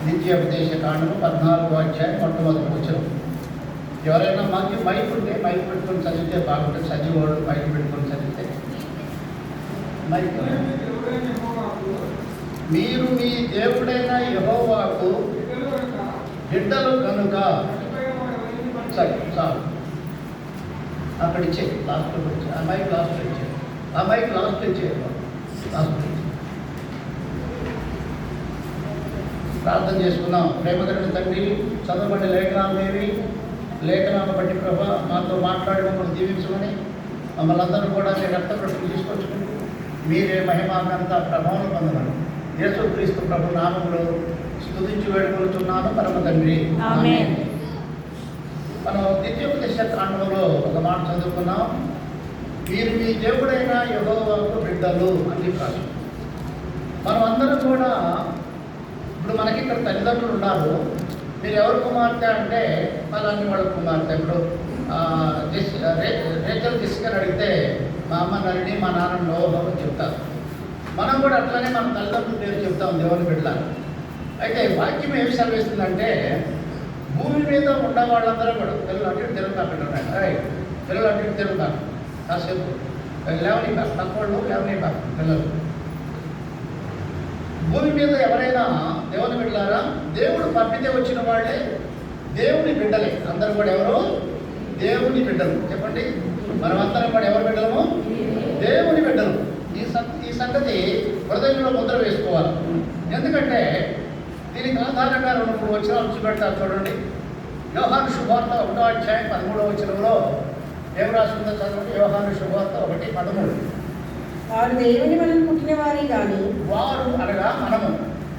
ద్వితీయోపదేశ కాండము 14వ అధ్యాయం మొట్టమొదటి వచనం. ఎవరైనా మాకు మైక్ ఉంటే మైక్ పెట్టుకొని చదివితే బాగుంటుంది. చదివేవాడు మైక్ పెట్టుకొని చదివితే. మైక్ మీరు మీ దేవుడైన యెహోవాకు బిడ్డలు కనుక చాలు అక్కడ ఇచ్చే లాస్ట్లో వచ్చి ఆ మైక్ లాస్ట్లో ఇచ్చారు. ఆ మైక్ లాస్ట్లో ఇచ్చేది లాస్ట్లో. ప్రార్థన చేసుకుందాం. ప్రేమగలిగిన తండ్రి, చదవబడి లేఖనాలు ఏవి, లేఖనాలను బట్టి ప్రభా మాతో మాట్లాడి మమ్మల్ని దీవించమని, మమ్మల్ని అందరూ కూడా మీ రక్తప్రశ్న తీసుకొచ్చుకుని మీరే మహిమానంత ప్రభావం పొందమని యేసుక్రీస్తు ప్రభు నామములో స్తుతించి వేడుకొలుచున్నాను పరమ తండ్రి. ఆమేన్. మనం ద్వితీయోపదేశ కాండములో ఒక మాట చదువుకున్నాం. మీరు మీ దేవుడైన యెహోవాకు బిడ్డలు అని రాసి. మనం అందరం కూడా ఇప్పుడు మనకి ఇక్కడ తల్లిదండ్రులు ఉన్నారు. మీరు ఎవరు కుమార్తె అంటే అలాంటి వాళ్ళ కుమార్తె. ఇప్పుడు రేచల్ తీసుకొని అడిగితే మా అమ్మ నల్లిని, మా నాన్న నోహో అని చెప్తారు. మనం కూడా అట్లానే మన తల్లిదండ్రుల పేరు చెప్తాం, దేవుని బిడ్డ. అయితే వాక్యం ఏమి సెలవిస్తుందంటే భూమి మీద ఉన్న వాళ్ళందరూ కూడా పిల్లలు అటు తిరుగుతారు. పిల్లలు అటు తిరుగుతారు. కాసేపు లేవని కాదు, తక్కువ లేవని కాదు పిల్లలు. భూమి మీద ఎవరైనా దేవుని బిడ్డలారా, దేవుడు పంపితే వచ్చిన వాళ్ళే దేవుని బిడ్డలే. అందరూ కూడా ఎవరు? దేవుని బిడ్డలు. చెప్పండి, మనమందరం కూడా ఎవరి బిడ్డలము? దేవుని బిడ్డలు. ఈ సంగతి హృదయంలో ముద్ర వేసుకోవాలి. ఎందుకంటే దీనికి ఆధారంగా 2-3 వచనాలు చూపెడతారు. చూడండి, యోహాను శుభవార్త 1వ అధ్యాయం 13వ వచనంలో ఏం రాసిందో చదవండి. యోహాను శుభవార్త 1:13. వారు దేవుని వలన పుట్టిన వారే కానీ, వారు అనగా మనము,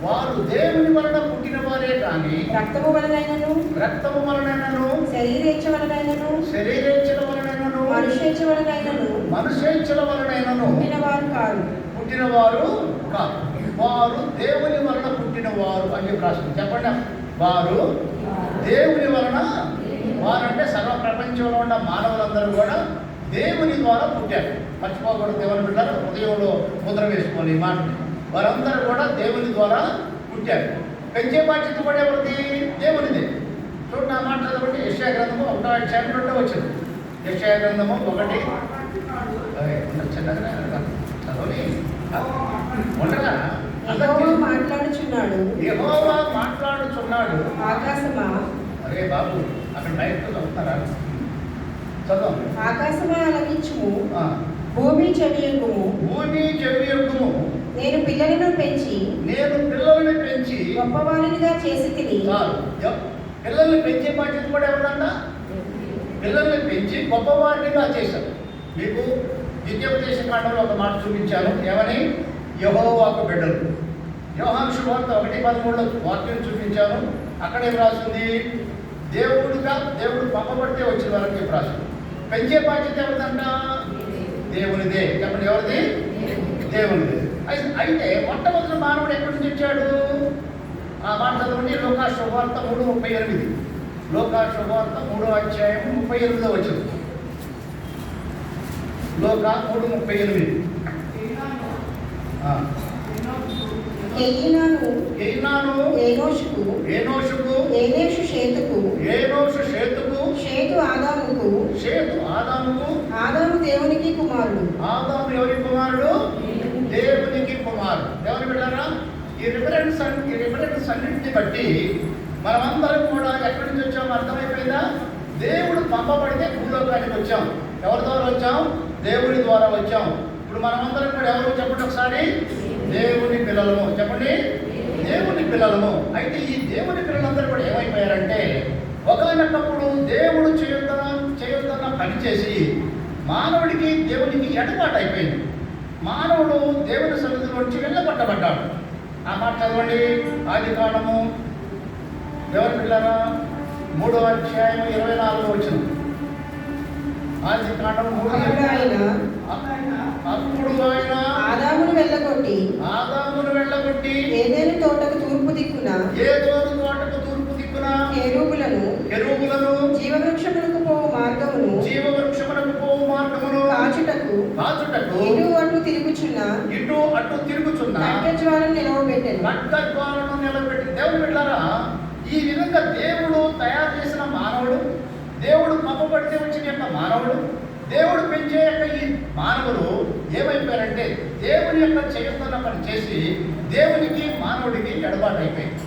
వారు దేవుని వలన పుట్టిన వారే కానీ రక్తము వలనైనను శరీరేచ్ఛ వలనైనను మనుష్యేచ్ఛ వలనైనను పుట్టినవారు కాదు. వారు దేవుని వలన పుట్టినవారు అని చెప్పి రాసింది. చెప్పండి, వారు దేవుని వలన. వారంటే సర్వ ప్రపంచంలో ఉన్న మానవులందరూ కూడా దేవుని ద్వారా పుట్టారు. మర్చిపోకూడదు. దేవుని బిడ్డలు హృదయంలో ముద్ర వేసుకోవాలి ఈ మాట. వారందరూ కూడా దేవుని ద్వారా పుట్టారు. పెంచే బాధ్యత కూడా ఎవరిది? దేవునిదే. చూడండి, ఆ మాట చదవండి. యెషయా గ్రంథము 1వ అధ్యాయం 2వ వచనం. యెషయా గ్రంథము 1 చదవని ఉండగా యెహోవా మాట్లాడుచున్నాడు. ఆకాశమా, అరే బాబు అక్కడ బయటకు చదువుతారా? చదువు. ఆకాశమా ఆలకించుము, భూమి చెవియొగ్గుము. నేను పిల్లలను పెంచి గొప్పవారినిగా చేసితిని. పిల్లల్ని పెంచే బాధ్యత కూడా ఎవరంట? పిల్లల్ని పెంచి గొప్పవారినిగా చేశారు. మీకు ద్వితీయోపదేశ కాండంలో ఒక మాట చూపించాను. ఏమని? యెహోవాకు బిడ్డలు. యోహాను శుభవార్త 1:13లో వాక్యం చూపించాను. అక్కడ ఏం రాసింది? దేవుడు పంపబడితే వచ్చిన వారికి ఏం రాసింది? పెంచే బాధ్యత ఎవరిదంట? దేవునిదే. చెప్పండి, ఎవరిది? దేవునిదే. అయితే మొట్టమొదటి మానవుడు ఎక్కడి నుంచి వచ్చాడు? ఆ మాట చదవండి. లోకా శుభవార్త 3:38. లోకా శుభవార్త 3వ అధ్యాయం 38వ వచనం. లోకా 3:38. ఏనోషు షేతుకు, షేతు ఆదాముకు, ఆదాము దేవునికి కుమారుడు. ఆదాము ఎవరి కుమారుడు? దేవునికి కుమారుడు. ఎవరు బిడ్డారా? ఈ రిఫరెన్స్ అన్నింటిని బట్టి మనమందరం కూడా ఎక్కడి నుంచి వచ్చామో అర్థమైపోయిందా? దేవుడు పంపబడితే భూలోకానికి వచ్చాం. ఎవరి ద్వారా వచ్చాం? దేవుని ద్వారా వచ్చాం. ఇప్పుడు మనమందరం కూడా ఎవరు? చెప్పండి ఒకసారి. దేవుని పిల్లలము. చెప్పండి, దేవుని పిల్లలము. అయితే ఈ దేవుని పిల్లలందరూ కూడా ఏమైపోయారంటే ఒకనొకప్పుడు దేవుడు చేయొద్దన్న పని చేసి మానవుడికి దేవునికి ఎడబాటు అయిపోయింది. మానవుడు దేవుని సన్నిధిలోంచి వెళ్ళగొట్టబడ్డాడు. ఆ మాట చదవండి. ఆదికాండము దేవుని పిల్లరా 3వ అధ్యాయం 24వ వచనం. ఆదికాండం 3. అప్పుడు ఆయన ఆదామును వెళ్ళగొట్టి ఏదైనా తోటకు తూర్పు దిక్కున కెరూబులను జీవవృక్షమునకు పోవు మార్గమును కాచుటకు ఇటు అటు తిరుగుచున్న ఖడ్గజ్వాలను నిలవబెట్టి దేవుని దేవుని బిడ్డలారా, ఈ విధంగా దేవుడు తయారు చేసిన మానవుడు, దేవుడు పంపబడితే వచ్చిన యొక్క మానవుడు, దేవుడు పెంచే యొక్క ఈ మానవులు ఏమైపోయారంటే దేవుని యొక్క చేస్తున్న పని చేసి దేవునికి మానవుడికి ఎడబాటు అయిపోయింది.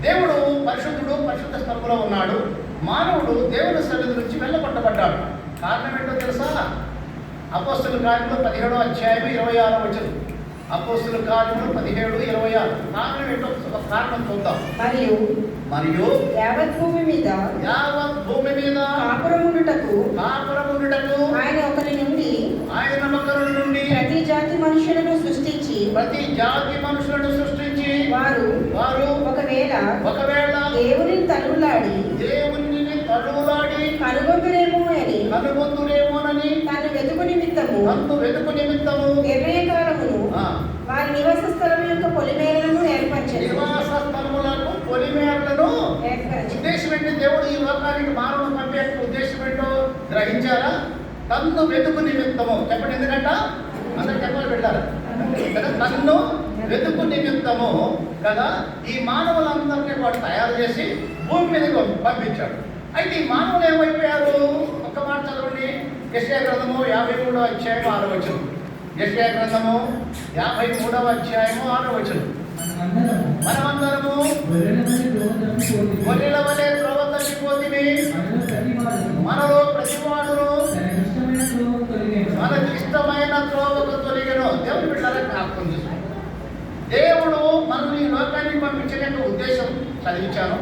దేవుడు పరిశుద్ధుడు, పరిశుద్ధ స్థలంలో ఉన్నాడు. మానవుడు దేవుని సన్నిధి నుంచి వెళ్ళగొట్టబడ్డాడు. కారణం ఏంటో తెలుసా? అపోస్తలుల కార్యములు 17వ అధ్యాయం 26వ వచనం. అపోస్తలుల కార్యములు 17:26. కారణం ఏంటో ఒక కారణం చూద్దాం. మరియు యావత్ భూమి మీద కాపురముండుటకు ఆయన ఒకరి నుండి ప్రతి జాతి మనుషులను సృష్టించి వారు ఒకవేళ దేవుని తలువులాడి కనుగొందురేమోనని తను వెతుకు నిమిత్తము ఎర్రయ కాలమును వారి నివాస స్థలం యొక్క పొలిమేరలను ఏర్పరిచారు. ఉద్దేశం ఏంటి? దేవుడు ఈ లోకానికి మానవుడు పంపే ఉద్దేశం ఏంటో గ్రహించారా? తన్ను వెతుకు నిమిత్తము. చెప్పండి, ఎందుకంట అందరు చెప్పాలి పెట్టారు కదా, తన్ను వెతుకు నిమిత్తము కదా ఈ మానవులందరినీ వాడు తయారు చేసి భూమి మీదకి పంపించాడు. అయితే ఈ మానవులు ఏమైపోయారు? ఒక్క మాట చదవండి. యెషయా గ్రంథము 53వ అధ్యాయం 6వ వచనం. యెషయా గ్రంథము 53వ అధ్యాయం 6వ వచనం. మనమందరము గొర్రెల వలె త్రోవ తప్పిపోతిమి, మనలో ప్రతివాడును మనకి ఇష్టమైన త్రోవకు తొలగెను. దేవుని బిడ్డలారా జ్ఞాపకం చేసుకోండి. దేవుడు మనల్ని ఈ లోకానికి పంపించిన యొక్క ఉద్దేశం చదివించాను.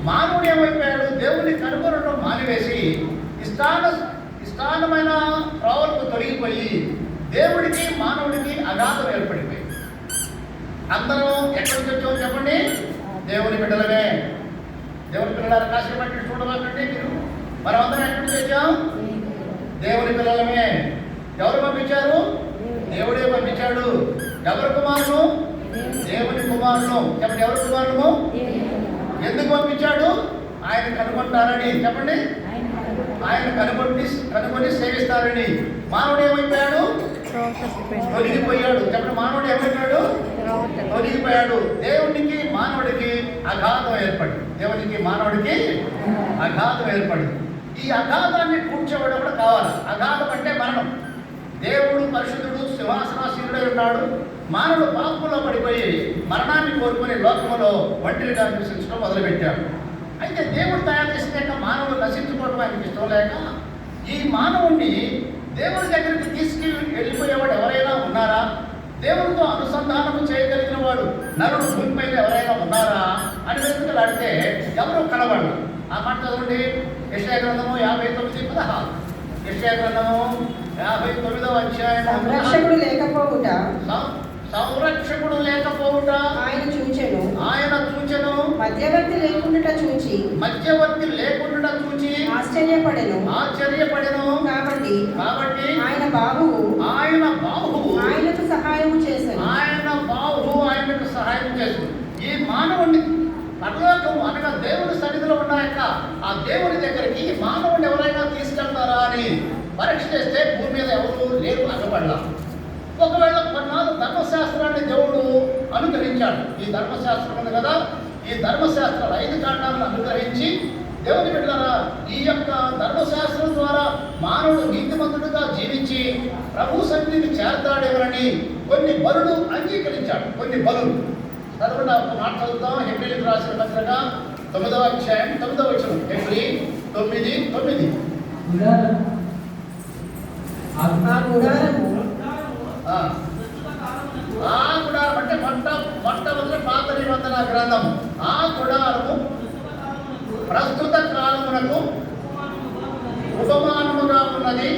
మానవుడు ఏమైపోయాడు? దేవుని కనుగొనడం మానివేసి ఇష్టానమైన త్రోవలకు తొలగిపోయి దేవుడికి మానవుడికి అగాధం ఏర్పడిపోయింది. అందరం ఎక్కడి నుంచి వచ్చామో చెప్పండి? దేవుని బిడ్డలమే. దేవుని పిల్లల కాశీ బట్టి చూడవాలంటే మీరు మనం అందరం ఎక్కడి నుంచి వచ్చాం? దేవుని పిల్లలమే. ఎవరు పంపించారు? దేవుడే పంపించాడు. ఎవరి కుమారును? దేవుని కుమారును. చెప్పండి, ఎవరి కుమారును? ఎందుకు పంపించాడు? ఆయన కనుగొంటారని. చెప్పండి, ఆయన కనుగొని సేవిస్తారని. మానవుడు ఏమైపోయాడు? తొలగిపోయాడు. చెప్పండి, మానవుడు ఏమైపోయాడు? తొలగిపోయాడు. దేవునికి మానవుడికి అగాధం ఏర్పడింది. దేవునికి మానవుడికి అగాధం ఏర్పడింది. ఈ అగాధాన్ని కూర్చోవడం కూడా కావాలి. అగాధం అంటే మరణం. దేవుడు పరిశుద్ధుడు, సింహాసనాసీనుడై ఉన్నాడు. మానవుడు పాపంలో పడిపోయి మరణాన్ని కోరుకుని లోకములో ఒంటరిగా నివసించడం మొదలుపెట్టాడు. అయితే దేవుడు తయారు చేసిన మానవుడు నశించుకోవడం ఆయనకి ఇష్టం లేక ఈ మానవుణ్ణి దేవుడి దగ్గరికి వెళ్ళిపోయేవాడు ఎవరైనా ఉన్నారా? దేవుడితో అనుసంధానం చేయగలిగిన వాడు నరుడు భూమిపై ఎవరైనా ఉన్నారా అని వెతుకులాడితే ఎవరు కనబడరు. ఆ మాట చదవండి. యెషయా గ్రంథము 59:16. యెషయా గ్రంథము 59వ అధ్యాయం. సంరక్షకుడు లేకపోవుట ఆయన చూచెను. మధ్యవర్తి లేకుండా చూచి ఆశ్చర్యపడెను. కాబట్టి ఆయన బాహువు ఆయనకు సహాయం చేశాను. ఈ మానవుడిని పరలోకం అనగా దేవుడి సన్నిధిలో ఉన్నాయక ఆ దేవుని దగ్గరికి ఈ మానవుడిని ఎవరైనా తీసుకెళ్తారా అని పరీక్ష చేస్తే భూమి మీద ఎవరు లేరు, అగబడ్డా. ఒకవేళ కొన్నాళ్ళు ధర్మశాస్త్రాన్ని దేవుడు అనుగ్రహించాడు. ఈ ధర్మశాస్త్రం ఉంది కదా, ఈ ధర్మశాస్త్రాలు 5 కాండాలను అనుగ్రహించి దేవుని బిడ్డలారా ఈ యొక్క ధర్మశాస్త్రం ద్వారా మానవుడు నీతిమంతుడుగా జీవించి ప్రభు సన్నిధిని చేరతాడేవరని కొన్ని బలులు అంగీకరించాడు. కొన్ని బలులు చదవకుండా ఒక మాట చదువుతాం. హెబ్రీయులకు రాసిన పత్రిక 9వ అధ్యాయం 9వ వచనం. హెబ్రీ 9:9. ఆ గుడారము అంటే మొట్టమొదటి పాత నిబంధన గ్రంథం. ఆ గుడారము ప్రస్తుత కాలమునకు ఉపమానముగా ఉన్నది.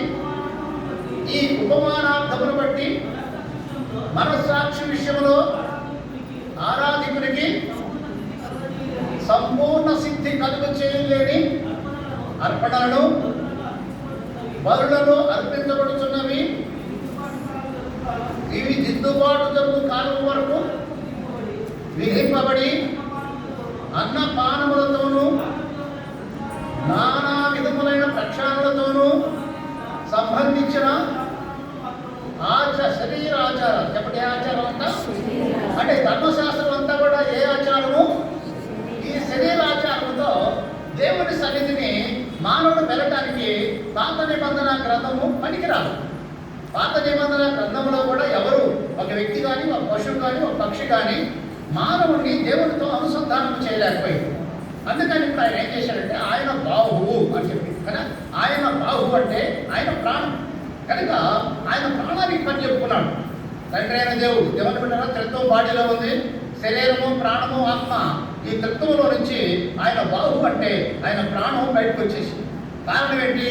ఈ ఉపమానార్థమును బట్టి మనస్సాక్షి విషయంలో ఆరాధికునికి సంపూర్ణ సిద్ధి కలుగు చేయలేని అర్పణలను బలులను అర్పించబడుతున్నవి. ఇవి దిద్దుబాటు జరుగు కాలం వరకు విధింపబడి అన్నపానములతోనూ నానా విధములైన ప్రక్షాళనలతోనూ సంబంధించిన శరీర ఆచారాలు. చెప్పండి, ఏ ఆచారం అంతా? అంటే ధర్మశాస్త్రం అంతా కూడా ఏ ఆచారము? నిబంధన గ్రంథము పనికిరాదు. పాత నిబంధన గ్రంథంలో కూడా ఎవరు, ఒక వ్యక్తి కానీ, ఒక పశువు కానీ, ఒక పక్షి కానీ మానవుడిని దేవుడితో అనుసంధానం చేయలేకపోయింది. అందుకని ఇప్పుడు ఆయన ఏం చేశాడంటే ఆయన బాహువు అని చెప్పి కదా. ఆయన బాహువు అంటే ఆయన ప్రాణం కనుక ఆయన ప్రాణానికి పని చెప్పుకున్నాడు. తండ్రి అయిన దేవుడు దేవుని బిడ్డరా, త్రిత్వం బాడీలో ఉంది. శరీరము, ప్రాణము, ఆత్మ, ఈ త్రిత్వంలో నుంచి ఆయన బాహువు అంటే ఆయన ప్రాణం బయటకు వచ్చేసి. కారణం ఏంటి?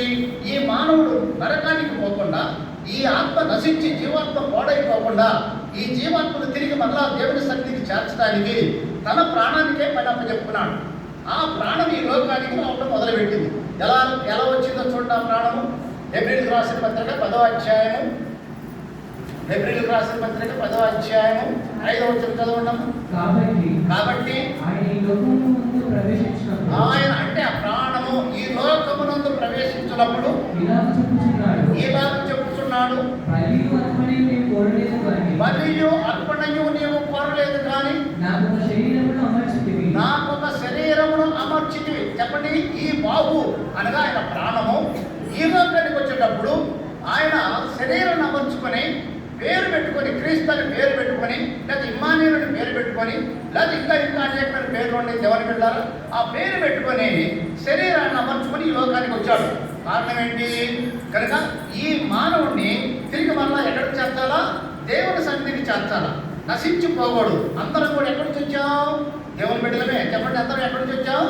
ఈ మానవుడు నరకానికి పోకుండా, ఈ ఆత్మ నశించి జీవాత్మ పాడైపోకుండా, ఈ జీవాత్మను తిరిగి మరలా దేవుని సన్నిధికి చేర్చడానికి తన ప్రాణానికే పని అప్పచెప్పుకున్నాడు. ఆ ప్రాణం ఈ లోకానికి రావడం మొదలుపెట్టింది. ఎలా ఎలా వచ్చిందో చూడండి. ఆ ప్రాణము హెబ్రీయులకు రాసిన పత్రిక 10వ అధ్యాయము, హెబ్రీయులకు రాసిన పత్రిక 10వ అధ్యాయము 5వ వచనం చదవండి. కాబట్టి ఆయన అంటే ఆ ప్రాణము ఈ లోకమునందు ప్రవేశించినప్పుడు ఇలా చెప్పుచున్నాడు, బలియు అర్పణయు నీవు కోరలేదు కానీ నాకు ఒక శరీరమును అమర్చితివి. చెప్పండి, ఈ బాహు అనగా ఆయన ప్రాణము ఈ లోకానికి వచ్చేటప్పుడు ఆయన శరీరాన్ని అమర్చుకొని పేరు పెట్టుకొని, క్రీస్తు అని పేరు పెట్టుకొని, లేదా ఇమ్మానుయేలు పేరు పెట్టుకొని, లేదా ఇంకా ఇంకా అనేకమైన పేర్లు ఉండే దేవుని బిడ్డలారా, ఆ పేరు పెట్టుకొని శరీరాన్ని అమర్చుకొని ఈ లోకానికి వచ్చాడు. కారణం ఏంటి? కనుక ఈ మానవుడిని తిరిగి మరలా ఎక్కడికి చేర్చాలా? దేవుని సన్నిధికి చేర్చాలా. నశించిపోకూడదు. అందరం కూడా ఎక్కడి నుంచి వచ్చాం? దేవుని బిడ్డలమే. చెప్పండి, అందరం ఎక్కడి నుంచి వచ్చాం?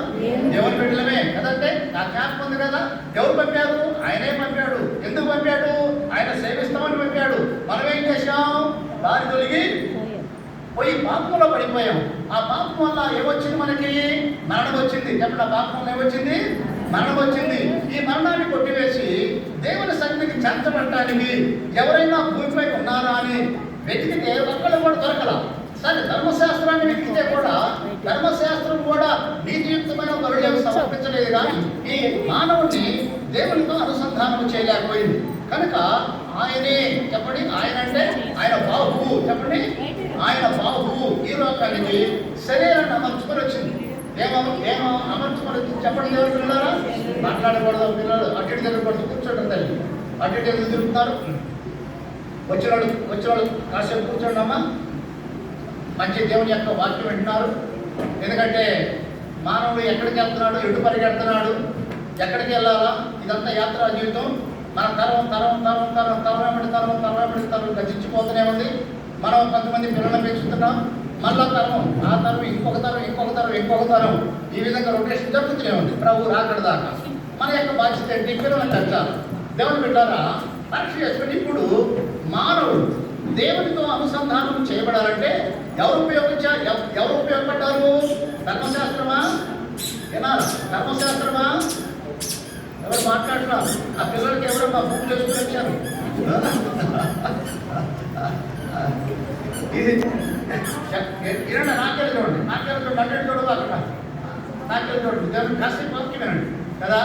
దేవుని బిడ్డలమే కదంటే నా జ్ఞాపకం ఉంది కదా. ఎవరు పంపాడు? ఆయనే పంపాడు. ఎందుకు పంపాడు? ఆయన సేవిస్తామని పంపాడు. మనం ఏం చేశాం? దారి తొలగి పోయి పాపంలో పడిపోయాం. ఆ పాపం వల్ల ఏమొచ్చింది? మనకి మరణం వచ్చింది. చెప్పండి, ఆ పాపం వల్ల ఏమొచ్చింది? మరణం వచ్చింది. ఈ మరణాన్ని కొట్టివేసి దేవుని సన్నిధికి చేర్చబడటానికి ఎవరైనా భూమిపై ఉన్నారా అని వెతికితే ఒక్కళ్ళు కూడా దొరకల. సరే, ధర్మశాస్త్రాన్ని వెతికితే కూడా ధర్మశాస్త్రం కూడా నీతియుక్తమైన బలులను సమర్పించలేదు. కానీ ఈ మానవుడిని దేవునితో అనుసంధానం చేయలేకపోయింది. కనుక ఆయనే, చెప్పండి, ఆయన అంటే ఆయన బాహువు. చెప్పండి, ఆయన బాహువు ఈ లోకానికి శరీరాన్ని అమర్చుకొని వచ్చింది. ఏమో అమర్చుకొని వచ్చింది? చెప్పండి దేవుని పిల్లరా. మాట్లాడకూడదు పిల్లలు, అటు ఇటు తిరగకూడదు. కూర్చోండి తల్లి, అటు ఇటు ఎందుకు తిరుగుతున్నారు? వచ్చిన కాసేపు కూర్చోండి అమ్మా. మంచి దేవుని యొక్క వాక్యం వింటున్నారు. ఎందుకంటే మానవుడు ఎక్కడికి వెళ్తున్నాడు, ఎటు పరిగెడుతున్నాడు, ఎక్కడికి వెళ్ళాలా, ఇదంతా యాత్రా జీవితం. మన తరం గతించిపోతూనే ఉంది. మనం కొంతమంది పిల్లలను పెంచుతున్నాం, మళ్ళా తరం, ఆ తరం, ఇంకొక తరం, ఈ విధంగా రొటేషన్ జరుగుతూనే ఉంది ప్రభు రాకడ దాకా. మన యొక్క బాధ్యత ఏంటి? పిల్లలను పెంచాలి. దేవుని బిడ్డారా, పరీక్ష చేసుకుని ఇప్పుడు మానవుడు దేవునితో అనుసంధానం చేయబడాలంటే ఎవరు ఉపయోగపడ్డారు? ధర్మశాస్త్రమా? వినాలి, ధర్మశాస్త్రమా? ఎవరు మాట్లాడుతున్నారు? ఆ పిల్లలకి ఎవరు మా బుక్ చేసుకుని వచ్చారు? ఇది వినండి, నాకేళ్ళు చూడండి, అడ్డు చూడదు, అక్కడ నాకేళ్ళు చూడండి. దేవుని కాసేపు వాక్యం వినండి కదా.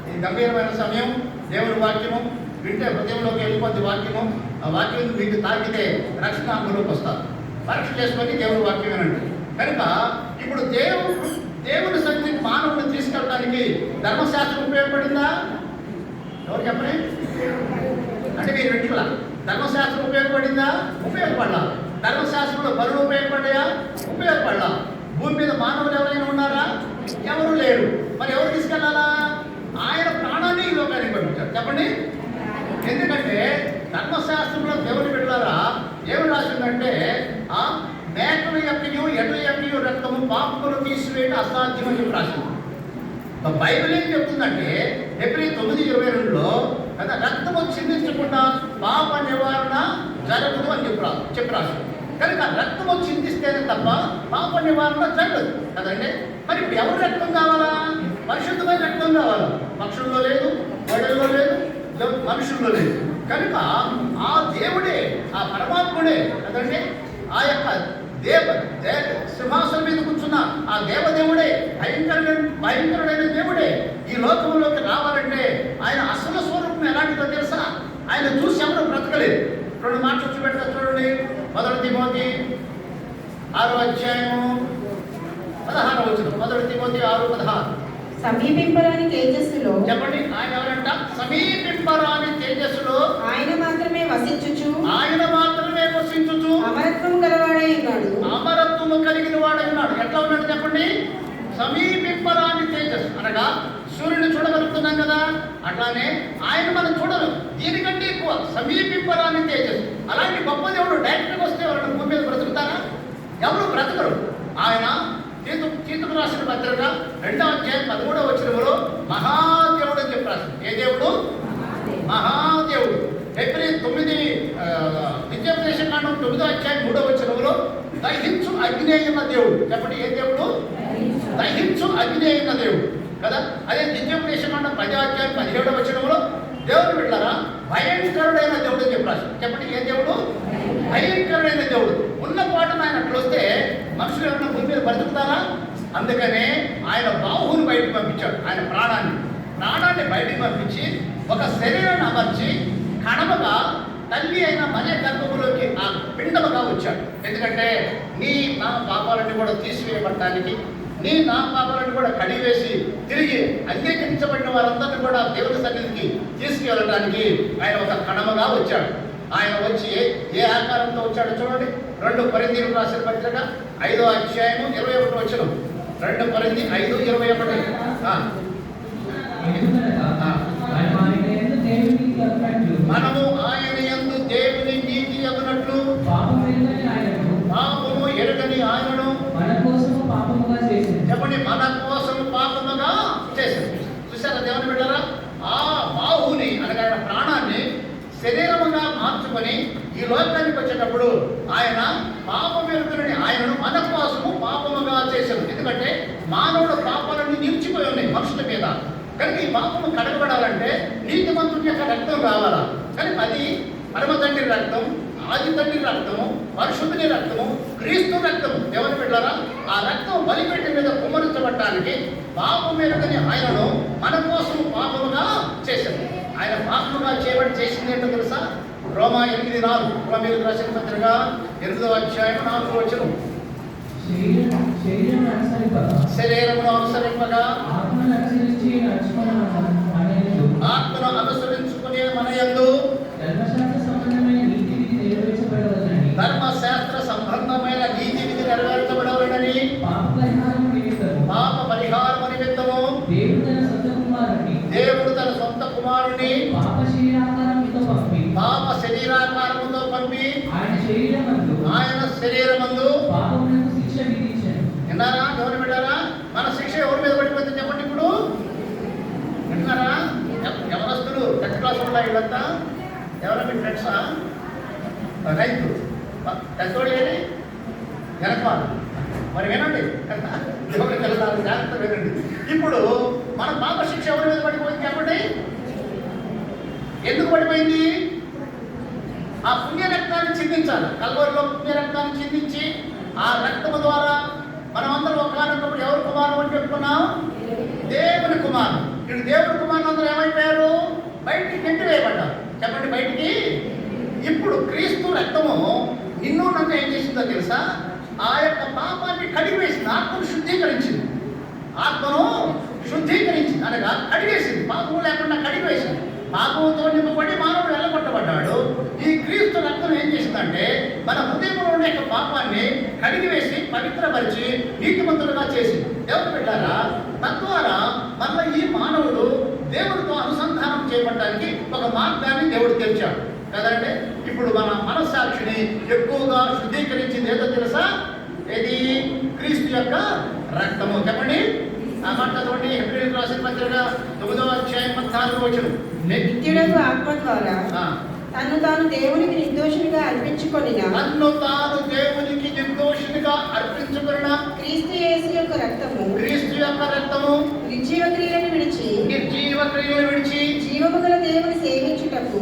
ఇది గంభీరమైన సమయం. దేవుని వాక్యము వింటే హృదయంలోకి వెళ్ళిపోద్ది వాక్యము. ఆ వాక్యం మీకు తాకితే రక్షణ అందులోకి వస్తారు. పరీక్ష చేసుకొని దేవుని వాక్యం వినండి. కనుక ఇప్పుడు దేవుని సన్నిధికి మానవుడిని తీసుకెళ్ళడానికి ధర్మశాస్త్రం ఉపయోగపడిందా? ఎవరు చెప్పండి? అంటే మీరు వింటున్నా, ధర్మశాస్త్రం ఉపయోగపడిందా? ఉపయోగపడలా. ధర్మశాస్త్రంలో బరువులు ఉపయోగపడ్డాయా? ఉపయోగపడలా. భూమి మీద మానవులు ఎవరైనా ఉన్నారా? ఎవరు లేరు. మరి ఎవరు తీసుకెళ్ళాలా? ఆయన ప్రాణాన్ని ఈ లోకానికి పంపించారు. చెప్పండి, ఎందుకంటే ధర్మశాస్త్రంలో దేవుని బిడ్డలారా ఏమి రాసిందంటే ఆ మేకల యొక్కయు ఎడ్ల యొక్కయు రక్తము పాపమును తీసివేయడం అసాధ్యం అని చెప్పి రాసింది. బైబిల్ ఏం చెప్తుందంటే ఏప్రిల్ 9:22లో కదా, రక్తము చిందించకుండా పాప నివారణ జరగదు అని చెప్పి రాసింది. కనుక రక్తము చిందిస్తేనే తప్ప పాప నివారణ జరగదు కదండి. మరి ఇప్పుడు ఎవరు రక్తం కావాలా? పరిశుద్ధమైన రక్తం కావాలా? పక్షుల్లో లేదు, గొడవల్లో లేదు, మనుషుల్లో లేదు. కనుక ఆ దేవుడే, ఆ పరమాత్ముడే కదండి, ఆ యొక్క సింహాసనం మీద కూర్చున్న ఆ దేవదేవుడే, భయంకరుడైన దేవుడే ఈ లోకంలోకి రావాలంటే ఆయన అసలు స్వరూపం ఎలాంటిదో తెలుసా? ఆయన చూసి ఎవరు బ్రతకలేదు. 2 మాటలు చూపెడతా చూడండి. 1 తిమోతి 6వ అధ్యాయము 16వ వచనం. 1 తిమోతి 6:16. సమీపింపరాని తేజస్సులో. చెప్పండి, ఆయన ఎవరంట? సమీపింపరాని తేజస్సులో ఆయన మాత్రమే వసించుచు. ఆయన మాత్రమే వసించుచు అమరత్వము గలవాడై ఉన్నాడు. అమరత్వము కలిగిన వాడై ఉన్నాడు. ఎట్లా ఉన్నాడు చెప్పండి? సమీపింపరాని తేజస్సు అనగా సూర్యుని చూడగలుగుతున్నాం కదా, అట్లానే ఆయన మనం చూడలేం. దీనికంటే ఎక్కువ సమీపింపరాని తేజస్సు. అలాంటి గొప్ప దేవుడు డైరెక్ట్గా వస్తే ఎవరైనా భూమి మీద బ్రతుకుతారా? ఎవరు బ్రతకరు. ఆయన తీతుకు రాసిన పత్రిక 2వ అధ్యాయం 13వ వచనంలో మహాదేవుడు అని చెప్పి రాసింది. ఏ దేవుడు? మహాదేవుడు. ఏప్రిల్ 9 విద్యోపదేశ కాండం 9వ అధ్యాయం 3వ వచనంలో దహించు అగ్ని అయిన దేవుడు. చెప్పండి, ఏ దేవుడు? దహించు అగ్ని అయిన దేవుడు కదా. అదే విద్యోపదేశ కాండం 10వ అధ్యాయం 17వ వచనంలో దేవుడు బిడ్డలారా భయంకరుడైన దేవుడు అని చెప్పారు. చెప్పండి, ఏ దేవుడు? భయంకరుడైన దేవుడు. ఉన్న పాటను ఆయన అట్లా వస్తే మనుషులు ఎవరైనా భూమి మీద బ్రతుకుతారా? అందుకనే ఆయన బాహువుని బయటకు పంపించాడు. ఆయన ప్రాణాన్ని బయటకు పంపించి ఒక శరీరాన్ని అమర్చి కణముగా తల్లి అయిన మరియ గర్భములోకి ఆ పిండముగా వచ్చాడు. ఎందుకంటే నా పాపాలన్నీ కూడా తీసివేయబడటానికి, నా పాపాలను కూడా కడివేసి తిరిగి అంగీకరించబడిన వారందరినీ కూడా దేవుని సన్నిధికి తీసుకువెళ్ళడానికి ఆయన ఒక కణముగా వచ్చాడు. ఆయన వచ్చి ఏ ఆకారంతో వచ్చాడో చూడండి. 2 కొరింథీయులకు రాసిన పత్రిక 5వ అధ్యాయము 21వ వచనం. 2 కొరింథీ 5:21. మనము ఆయన యందు దేవుని నీతి అగునట్లు పాపము ఎరుగని ఆయనను చెప్పండి, మన కోసం పాపముగా చేసింది. చూసారా దేవుని బిడ్డలారా? ఆ బాహుని అనగా ఆయన ప్రాణాన్ని శరీరముగా మార్చుకొని ఈ లోకానికి వచ్చేటప్పుడు ఆయన పాపం ఎరుగని ఆయనను మన కోసము పాపముగా చేశాడు. ఎందుకంటే మానవుడు పాపాలన్నీ నిలిచిపోయి ఉన్నాయి మనుషుల మీద. కనుక ఈ పాపము కడగబడాలంటే నీతిమంతుని యొక్క రక్తం కావాలా. కానీ అది పరమ తండ్రి రక్తం, ఆది తండ్రి రక్తము, పరిశుద్ధుని రక్తము, క్రీస్తు రక్తము. ఎవరు పెట్టారా? ఆ రక్తం బలిపెట్టి మీద కుమ్మరించబడటానికి పాపం ఎరుగని ఆయనను మన కోసం పాపముగా చేశాడు. ఆయన పాపముగా చేసింది ఏంటో తెలుసా? రోమా 8:4. రోమీయులకు రాసిన పత్రిక 8వ అధ్యాయం 4వ వచనం. శరీరమును అనుసరింపగా ఆత్మను అనుసరించుకునే మన యందు ధర్మశాస్త్ర సంబంధమైన నీతి విధి నెరవేర్చబడవలెనని పాప పరిహారము నిమిత్తము దేవుడు తన సొంత కుమారుని పాప శరీరాకారముతో పంపి ఆయన శరీరమందు విన్నారా? ఎవరు పెట్టారా? మన శిక్ష ఎవరి మీద పడిపోతుంది చెప్పండి. ఇప్పుడు విన్నారా? ఎవరస్తులు 10th క్లాస్ ఉంటాయి వీళ్ళంతా. ఎవరైనా మీ ఫ్రెండ్సా? రైతు 10th ఏది వెనకవాళ్ళు. మరి వినండి, ఎవరికి వెళ్ళాలి, జాగ్రత్త వినండి. ఇప్పుడు మన పాప శిక్ష ఎవరి మీద పడిపోయింది చెప్పండి? ఎందుకు పడిపోయింది? ఆ పుణ్య రక్తాన్ని చిందించాలి. కల్వరిలో పుణ్య రక్తాన్ని చిందించి ఆ రక్తము ద్వారా మనమందరం ఒకనొకప్పుడు ఎవరు కుమారుడు అని చెప్పుకున్నాం? దేవుని కుమారుడు. ఇప్పుడు దేవుని కుమారులు అందరూ ఏమైపోయారు? బయటికి నెట్టి వేయబడ్డారు. చెప్పండి, బయటికి. ఇప్పుడు క్రీస్తు రక్తము నిన్ను నన్ను ఏం చేసిందో తెలుసా? ఆ యొక్క పాపాన్ని కడిగివేసింది, ఆత్మను శుద్ధీకరించింది. ఆత్మను శుద్ధీకరించింది అనగా కడిగేసింది. పాపము లేకుండా కడిగివేసింది. పాపంతో నింపబడి మానవుడు వెళ్ళగొట్టబడ్డాడు. ఈ క్రీస్తు రక్తం ఏం చేసిందంటే మన హృదయంలో ఉండే యొక్క పాపాన్ని కడిగివేసి పవిత్రపరిచి నీతిమంతులుగా చేసింది. దేవుడు పెట్టారా? తద్వారా మన ఈ మానవుడు దేవుడితో అనుసంధానం చేయబడటానికి ఒక మార్గాన్ని దేవుడు తెరిచాడు కదంటే. ఇప్పుడు మన మనస్సాక్షిని ఎక్కువగా శుద్ధీకరించింది ఏదో తెలుసా? ఏది? క్రీస్తు యొక్క రక్తము. చెప్పండి, ఆ మాట చదవండి. హెబ్రీయులకు రాసిన పత్రిక 9వ అధ్యాయం 14వ వచనం. నిత్యుడగు ఆత్మ ద్వారా తను తాను దేవునికి నిర్దోషినిగా అర్పించుకొనిన క్రీస్తు యేసు యొక్క రక్తము నిర్జీవ క్రియలను విడిచి జీవము గల దేవుని సేవించుటకు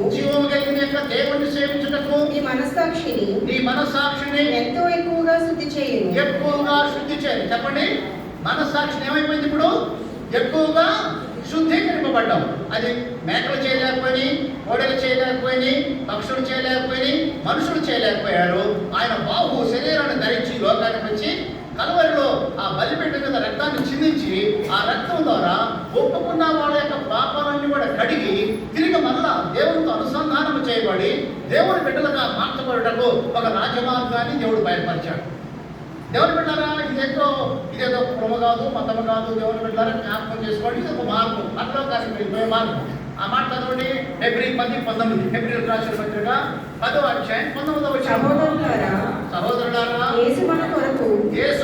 నీ మనస్సాక్షిని ఎంతో ఎక్కువగా శుద్ధి చేయును. చెప్పండి, మనస్సాక్షిని ఏమైపోయింది? ఇప్పుడు ఎక్కువగా శుద్ధీకరింపబడ్డాం. అది మేకలు చేయలేకపోయి, కోడలు చేయలేకపోయి, పక్షులు చేయలేకపోయి, మనుషులు చేయలేకపోయారు. ఆయన బాహు శరీరాన్ని ధరించి లోకానికి వచ్చి కల్వరిలో ఆ బలిపీఠ మీద రక్తాన్ని చిందించి ఆ రక్తం ద్వారా నడుచుకోవటకు ఒక రాజమార్గాన్ని దేవుడు బయలుపరిచాడు. దేవుని బిడ్డారా, ఇదేదో కులము కాదు, మతము కాదు. దేవుని బిడ్డారా, జ్ఞాపకం చేసుకోండి, ఇది ఒక మార్గం, పరలోకానికి వెళ్ళిపోయే మార్గం. ఆ మాట చదవండి. Hebrews 10:19, హెబ్రీయులకు రాసిన పత్రిక 10వ అధ్యాయం 19వ వచనం. సహోదరులారా, యేసు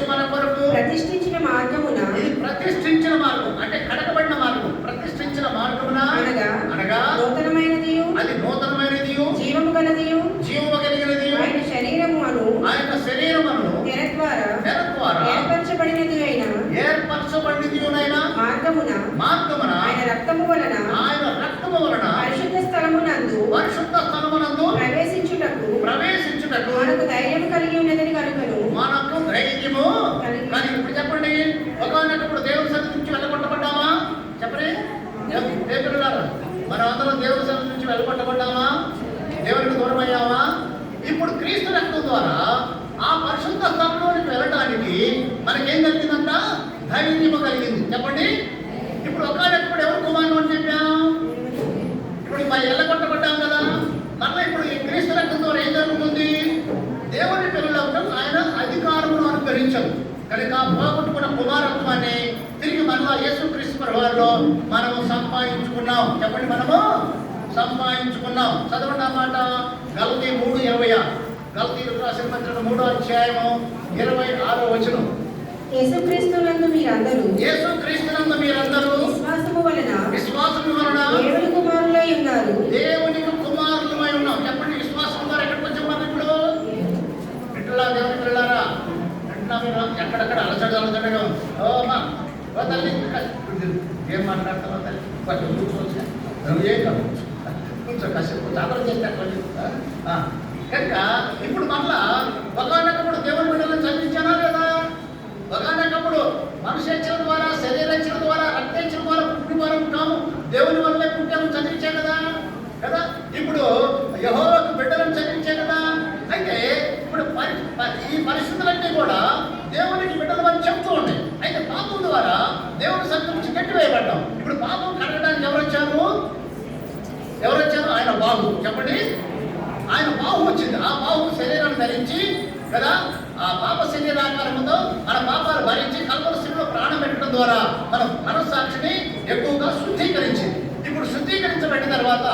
మన కొరకు ప్రతిష్ఠించిన మార్గమున, ఇది ప్రతిష్ఠించిన మార్గం అంటే కడగబడిన మార్గం. ప్రతిష్ఠించిన మార్గమున అనగా నూతనమైనదియు, అది నూతనమైనదియు, జీవము గలదియు, జీవము కలిగినదియు, ఆయన శరీరమును తెర ద్వారా ఏర్పరచబడినది అయిన మార్గమున ఆయన రక్తము వలన పరిశుద్ధ స్థలమునందు ప్రవేశించుటకు మనకు ధైర్యము కలిగి ఉన్నదని కనుగొను. మనకు ధైర్యము కానీ ఇప్పుడు చెప్పండి, ఒకనొకప్పుడు దేవుని సన్నిధి నుంచి వెళ్ళగొట్టబడ్డామా? చెప్పండి దేవులారా, మనం అందరం దేవుని సన్నిధి నుంచి వెళ్ళగొట్టబడ్డామా? దేవునికి దూరం అయ్యామా? ఇప్పుడు క్రీస్తు రక్తం ద్వారా ఆ పరిశుద్ధ స్థలంలోనికి వెళ్ళడానికి మనకేం కలిగిందంట? ధైర్యము కలిగింది. చెప్పండి, ఇప్పుడు ఒకనొకప్పుడు ఎవరు కుమారుడు అని చెప్పాం? ఇప్పుడు వెళ్ళగొట్టబడ్డాం కదా. మళ్ళీ ఇప్పుడు ఈ క్రీస్తు రక్తం ద్వారా ఏం జరుగుతుంది? దేవుని పిల్లలకు ఆయన అధికారమును అనుగ్రహించదు కనుక పోగొట్టుకున్న కుమారత్వాన్ని తిరిగి మళ్ళా యేసుక్రీస్తు ప్రభువులో మనము సంపాదించుకున్నాం. చెప్పండి, మనము సంపాదించుకున్నాం. చదవండి ఆ మాట. గలతీ 3:26, గలతీయులకు రాసిన పత్రిక 3వ అధ్యాయము 26వ వచనం. యేసుక్రీస్తునందు మీరందరూ విశ్వాసము వలన దేవుని కుమారులై ఉన్నారు. దేవునికి కుమారులమై ఉన్నాం. చెప్పండి, విశ్వాసం ద్వారా ఎక్కడికి వచ్చాం మనం ఇప్పుడు? ఇట్లా దేవుని పిల్లలారా, అంటున్నా మీరు ఎక్కడెక్కడ అలచడగా ఓ అమ్మా, ఓ తల్లి, ఏం మాట్లాడుతున్నావు తల్లి? కొంచెం కూర్చోవచ్చు, ఏం కాదు, కొంచెం కాసేపు జాతర చేస్తే కనుక ఇప్పుడు మళ్ళా ఒకనొకప్పుడు దేవుని బిడ్డలను చదివించానా లేదా? ఒకనొకప్పుడు మనుష్య హెచ్చల ద్వారా, శరీర హెచ్చల ద్వారా, రక్త హెచ్చల ద్వారా పుట్టిన వారు కాము, దేవుని వల్లే పుట్టాము చదివించే కదా. ఇప్పుడు యెహోవాకు బిడ్డలను చదివించే కదా. అయితే ఇప్పుడు ఈ పరిస్థితులన్నీ కూడా దేవునికి బిడ్డల వల్ల చెప్తూ ఉన్నాయి. అయితే పాపం ద్వారా దేవుని సత్యం నుంచి కట్టివేయబడ్డాం. ఇప్పుడు పాపం కడగడానికి ఎవరు వచ్చారు? ఆయన బాహు. చెప్పండి, ఆయన బాహు వచ్చింది. ఆ బాహు శరీరాన్ని ధరించి కదా, ఆ పాప శరీరాకారంతో మన పాపాలు భరించి కల్పన స్థితిలో ప్రాణం పెట్టడం ద్వారా మన మనస్సాక్షిని ఎక్కువగా శుద్ధీకరించింది. ఇప్పుడు శుద్ధీకరించబడిన తర్వాత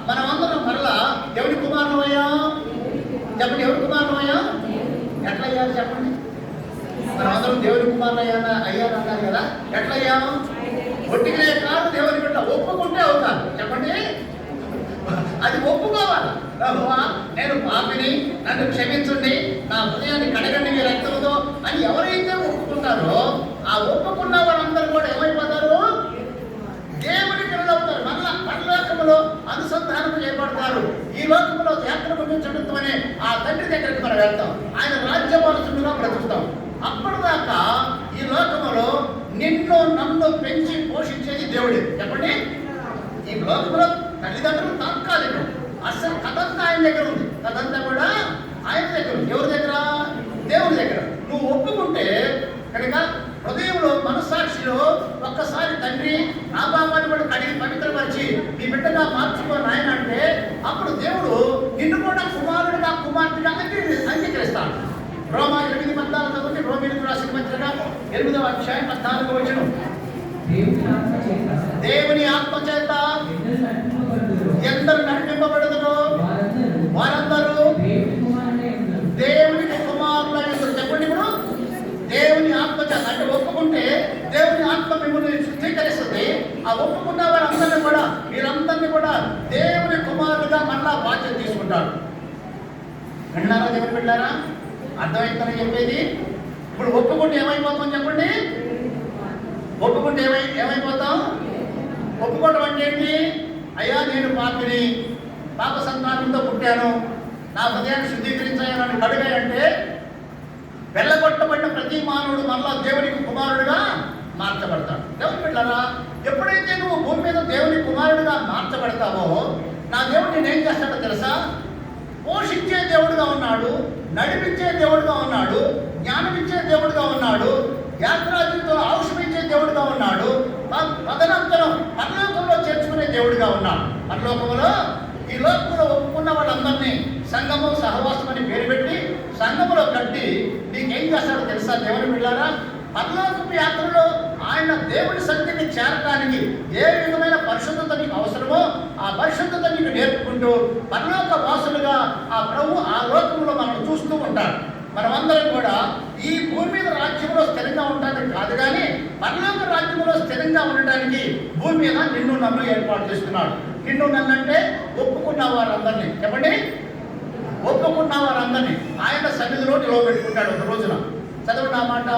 మనం అందరం మరలా ఎవరి కుమారులమయ్యా? చెప్పండి, ఎవరి కుమారులమయ్యా? ఎట్లా అయ్యారు చెప్పండి? మనం అందరం దేవుని కుమారులు అయ్యారన్నారు కదా. ఎట్లయ్యాము? ఒట్టిగా కాదు, దేవుని బిడ్డ ఒప్పుకుంటే అవుతాను. చెప్పండి, అది ఒప్పుకోవాలి. నేను పాపిని, నన్ను క్షమించండి, నా హృదయాన్ని కడగండి మీ రక్తంతో అని ఎవరైతే ఒప్పుకుంటారో ఆ ఒప్పుకున్న వారందరూ కూడా ఏమైపోతారు? దేవుని పిల్లలవుతారు. మళ్ళా పరలోకములో అనుసంధానం చేయబడతారు. ఈ లోకంలో యాత్ర గురించడంతోనే ఆ తండ్రి దగ్గరికి మనం వెళ్తాం. ఆయన రాజ్యవారసులుగా బ్రతుకుతాం. అప్పటిదాకా ఈ లోకములో నిన్ను నన్ను పెంచి పోషించేది దేవుడే. చెప్పండి, ఈ లోకంలో తల్లిదండ్రులు తాత్కాలికం. అసలు కథంతా ఆయన దగ్గర ఉంది. కథంతా కూడా ఆయన దగ్గర ఉంది. ఎవరి దగ్గర? దేవుడి దగ్గర. నువ్వు ఒప్పుకుంటే కనుక హృదయంలో మనస్సాక్షిలో ఒక్కసారి తండ్రి నా పాపాన్ని కూడా కడిగి పవిత్రపరిచి నీ బిడ్డగా మార్చుకో నాయన అంటే అప్పుడు దేవుడు నిన్ను కూడా కుమారుడిగా కుమార్తెగా అంగీకరిస్తాడు. రోమా 8:14 చదవండి. రోమీయులకు రాసిన పత్రిక 8వ అధ్యాయం 14వ వచనం. దేవుని ఆత్మ చేత ఎందరు నడిపింపబడుదురో వారందరూ దేవునికి కుమారులై ఉన్నారు. చెప్పండి, ఇప్పుడు దేవుని ఆత్మ చేత అంటే ఒప్పుకుంటే దేవుని ఆత్మ మిమ్మల్ని శుద్ధీకరిస్తుంది. ఆ ఒప్పుకున్న వారందరినీ కూడా మీరందరినీ కూడా దేవుని కుమారులుగా మళ్ళా బాధ్యత తీసుకుంటాడు. విన్నారా దేవుని బిడ్డారా? అర్థమైందని చెప్పేది. ఇప్పుడు ఒప్పుకుంటే ఏమైపోతాం చెప్పండి? ఒప్పుకుంటే ఏమైపోతాం? ఒప్పుకోవడం అంటే ఏంటి? అయ్యా, నేను పాపిని, పాప సంతానంతో పుట్టాను, నా హృదయాన్ని శుద్ధీకరించాయని కడిగాయంటే వెళ్ళగొట్టబడిన ప్రతి మానవుడు మళ్ళా దేవునికి కుమారుడుగా మార్చబడతాడు. దేవుని బిడ్డలారా, ఎప్పుడైతే నువ్వు భూమి మీద దేవుని కుమారుడుగా మార్చబడతావో నా దేవుడు నేనేం చేస్తాడో తెలుసా? పోషించే దేవుడుగా ఉన్నాడు, నడిపించే దేవుడుగా ఉన్నాడు, జ్ఞానమిచ్చే దేవుడుగా ఉన్నాడు, యాత్రాజీవితంలో ఔషధించే దేవుడుగా ఉన్నాడు, తదనంతరం పరలోకంలో చేర్చుకునే దేవుడుగా ఉన్నాడు. పరలోకంలో ఈ లోకంలో ఒప్పుకున్న వాళ్ళందరినీ సంఘము సహవాసం అని పేరు పెట్టి సంఘములో కట్టి నీకేం చేస్తాడో తెలుసా దేవుని బిడ్డలారా? పరలోకపు యాత్రలో ఆయన దేవుడి సన్నిధికి చేరడానికి ఏ విధమైన పరిశుద్ధత నీకు అవసరమో ఆ పరిశుద్ధత నీకు నేర్పుకుంటూ పరలోక వాసులుగా ఆ ప్రభు ఆ లోకంలో మనం చూస్తూ ఉంటాడు. మనమందరం కూడా ఈ భూమి మీద రాజ్యంలో స్థిరంగా ఉండడానికి కాదు, కానీ పరలోక రాజ్యంలో స్థిరంగా ఉండడానికి భూమి మీద నిన్ను నన్ను ఏర్పాటు చేస్తున్నాడు. నిన్ను నన్నంటే ఒప్పుకున్న వారందరినీ, చెప్పండి, ఒప్పుకున్న వారందరినీ ఆయన సన్నిధిలో నిలవబెట్టుకుంటాడు ఒక రోజున. చదవండి ఆ మాట.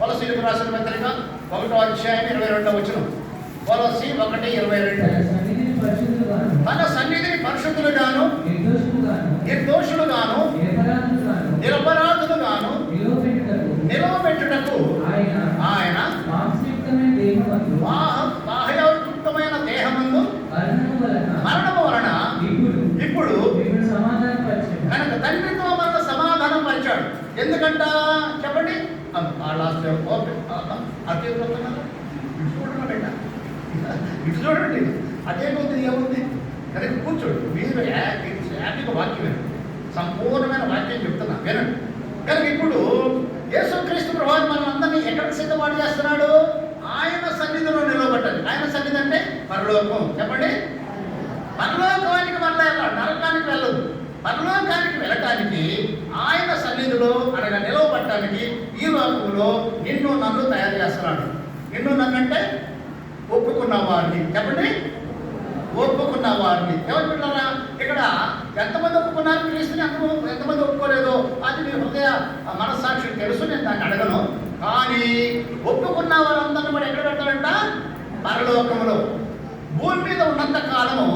కొలసీలకు రాసిన పత్రిక 1వ అధ్యాయం 22వ వచనం. కొలసీ 1:22. తన సన్నిధిని పరిశుద్ధులుగాను నిర్దోషులుగాను నిరపరాధులుగాను నిలవబెట్టుటకు ఆయన బాహ్యయుక్తమైన దేహమందు మరణము వలన ఇప్పుడు కనుక తండ్రితో మన సమాధానం పరిచాడు. ఎందుకంట చెప్పండి. ఇటు చూడండి, అదే కొద్ది ఏముంది కనుక కూర్చోడు. మీరు హ్యాపీగా వాక్యం వినండి, సంపూర్ణమైన వాక్యం చెప్తున్నా వినండి. కనుక ఇప్పుడు యేసుక్రీస్తు ప్రభువు మనం అందరినీ ఎక్కడికి సిద్ధపాటు చేస్తున్నాడు? ఆయన సన్నిధిలో నిలబెట్టాలి. ఆయన సన్నిధి అంటే పరలోకం. చెప్పండి, పరలోకానికి మళ్ళీ నరకానికి వెళ్ళదు. పరలోకానికి వెళ్ళటానికి ఆయన సన్నిధిలో అనగా నిలవబట్టడానికి ఈ లోకంలో నిన్ను నన్ను తయారు చేస్తున్నాడు. నిన్ను నన్నంటే ఒప్పుకున్న వారిని, చెప్పండి, ఒప్పుకున్న వారిని. ఎవరు బిడ్డలారా? ఇక్కడ ఎంతమంది ఒప్పుకున్నారు క్రీస్తుని, ఎంతమంది ఒప్పుకోలేదో అది మీ హృదయ మనస్సాక్షికి తెలుసు, నేను దాన్ని అడగను. కానీ ఒప్పుకున్న వారందరినీ కూడా ఎక్కడ పెడతాడంట? పరలోకంలో. భూమి మీద ఉన్నంత కాలము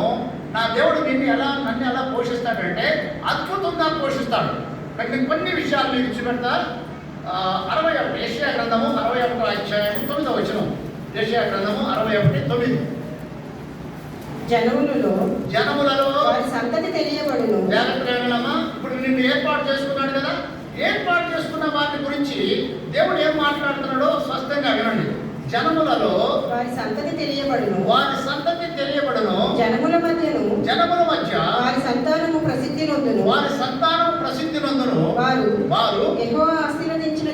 నా దేవుడు నన్ను ఎలా పోషిస్తాడంటే అద్భుతంగా పోషిస్తాడు. కొన్ని విషయాలు మీకు చూపెడతా. 61 యెషయా గ్రంథము 61వ అధ్యాయం 9వ వచనం. యెషయా గ్రంథము 61:9. జనములలో వారి సంతతి తెలియబడును. జాగ్రత్తగా ఇప్పుడు నిన్ను ఏర్పాటు చేసుకున్నాడు కదా, ఏర్పాటు చేసుకున్న వాటి గురించి దేవుడు ఏం మాట్లాడుతున్నాడో స్పష్టంగా వినండి. జనములలో వారి సంతతి తెలియబడును. వారి సంతతి తెలియబడును. జనముల మధ్య వారి సంతానము ప్రసిద్ధి నొందును. వారి సంతానము ప్రసిద్ధి నొందును. వారు యెహోవా ఆశీర్వదించిన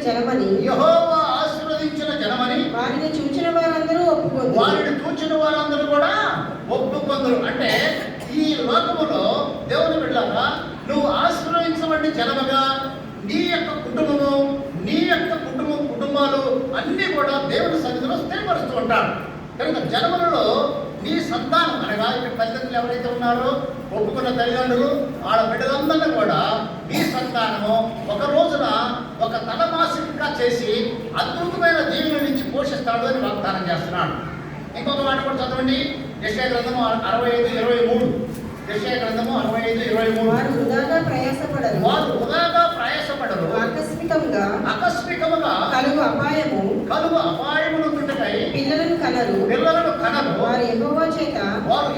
జనమని వారిని చూచిన వారందరూ కూడా ఒప్పుకొందరు. అంటే ఈ లోకములో దేవుని బిడ్డలారా, నువ్వు ఆశీర్వదించబడిన జనముగా నీ యొక్క కుటుంబము, నీ యొక్క కుటుంబాలు అన్నీ కూడా దేవుని సన్నిధిలో స్థిరపరుస్తూ ఉంటారు. కనుక జనములలో నీ సంతానం అనగా ఇక్కడ తల్లిదండ్రులు ఎవరైతే ఉన్నారో ఒప్పుకున్న తల్లిదండ్రులు వాళ్ళ బిడ్డలందరినీ కూడా నీ సంతానము ఒక రోజున ఒక తలమాసికగా చేసి అద్భుతమైన దీవెన నుంచి పోషిస్తాడు అని వాగ్దానం చేస్తున్నాడు. ఇంకొక మాట కూడా చదవండి. యెషయా గ్రంథము 65:23. యెషయా గ్రంథము 65:23. వారు వృధాగా ప్రయాసపడరు. ఆకస్మికముగా కలుగు అపాయము నుండుటకై పిల్లలను కనరు. వారు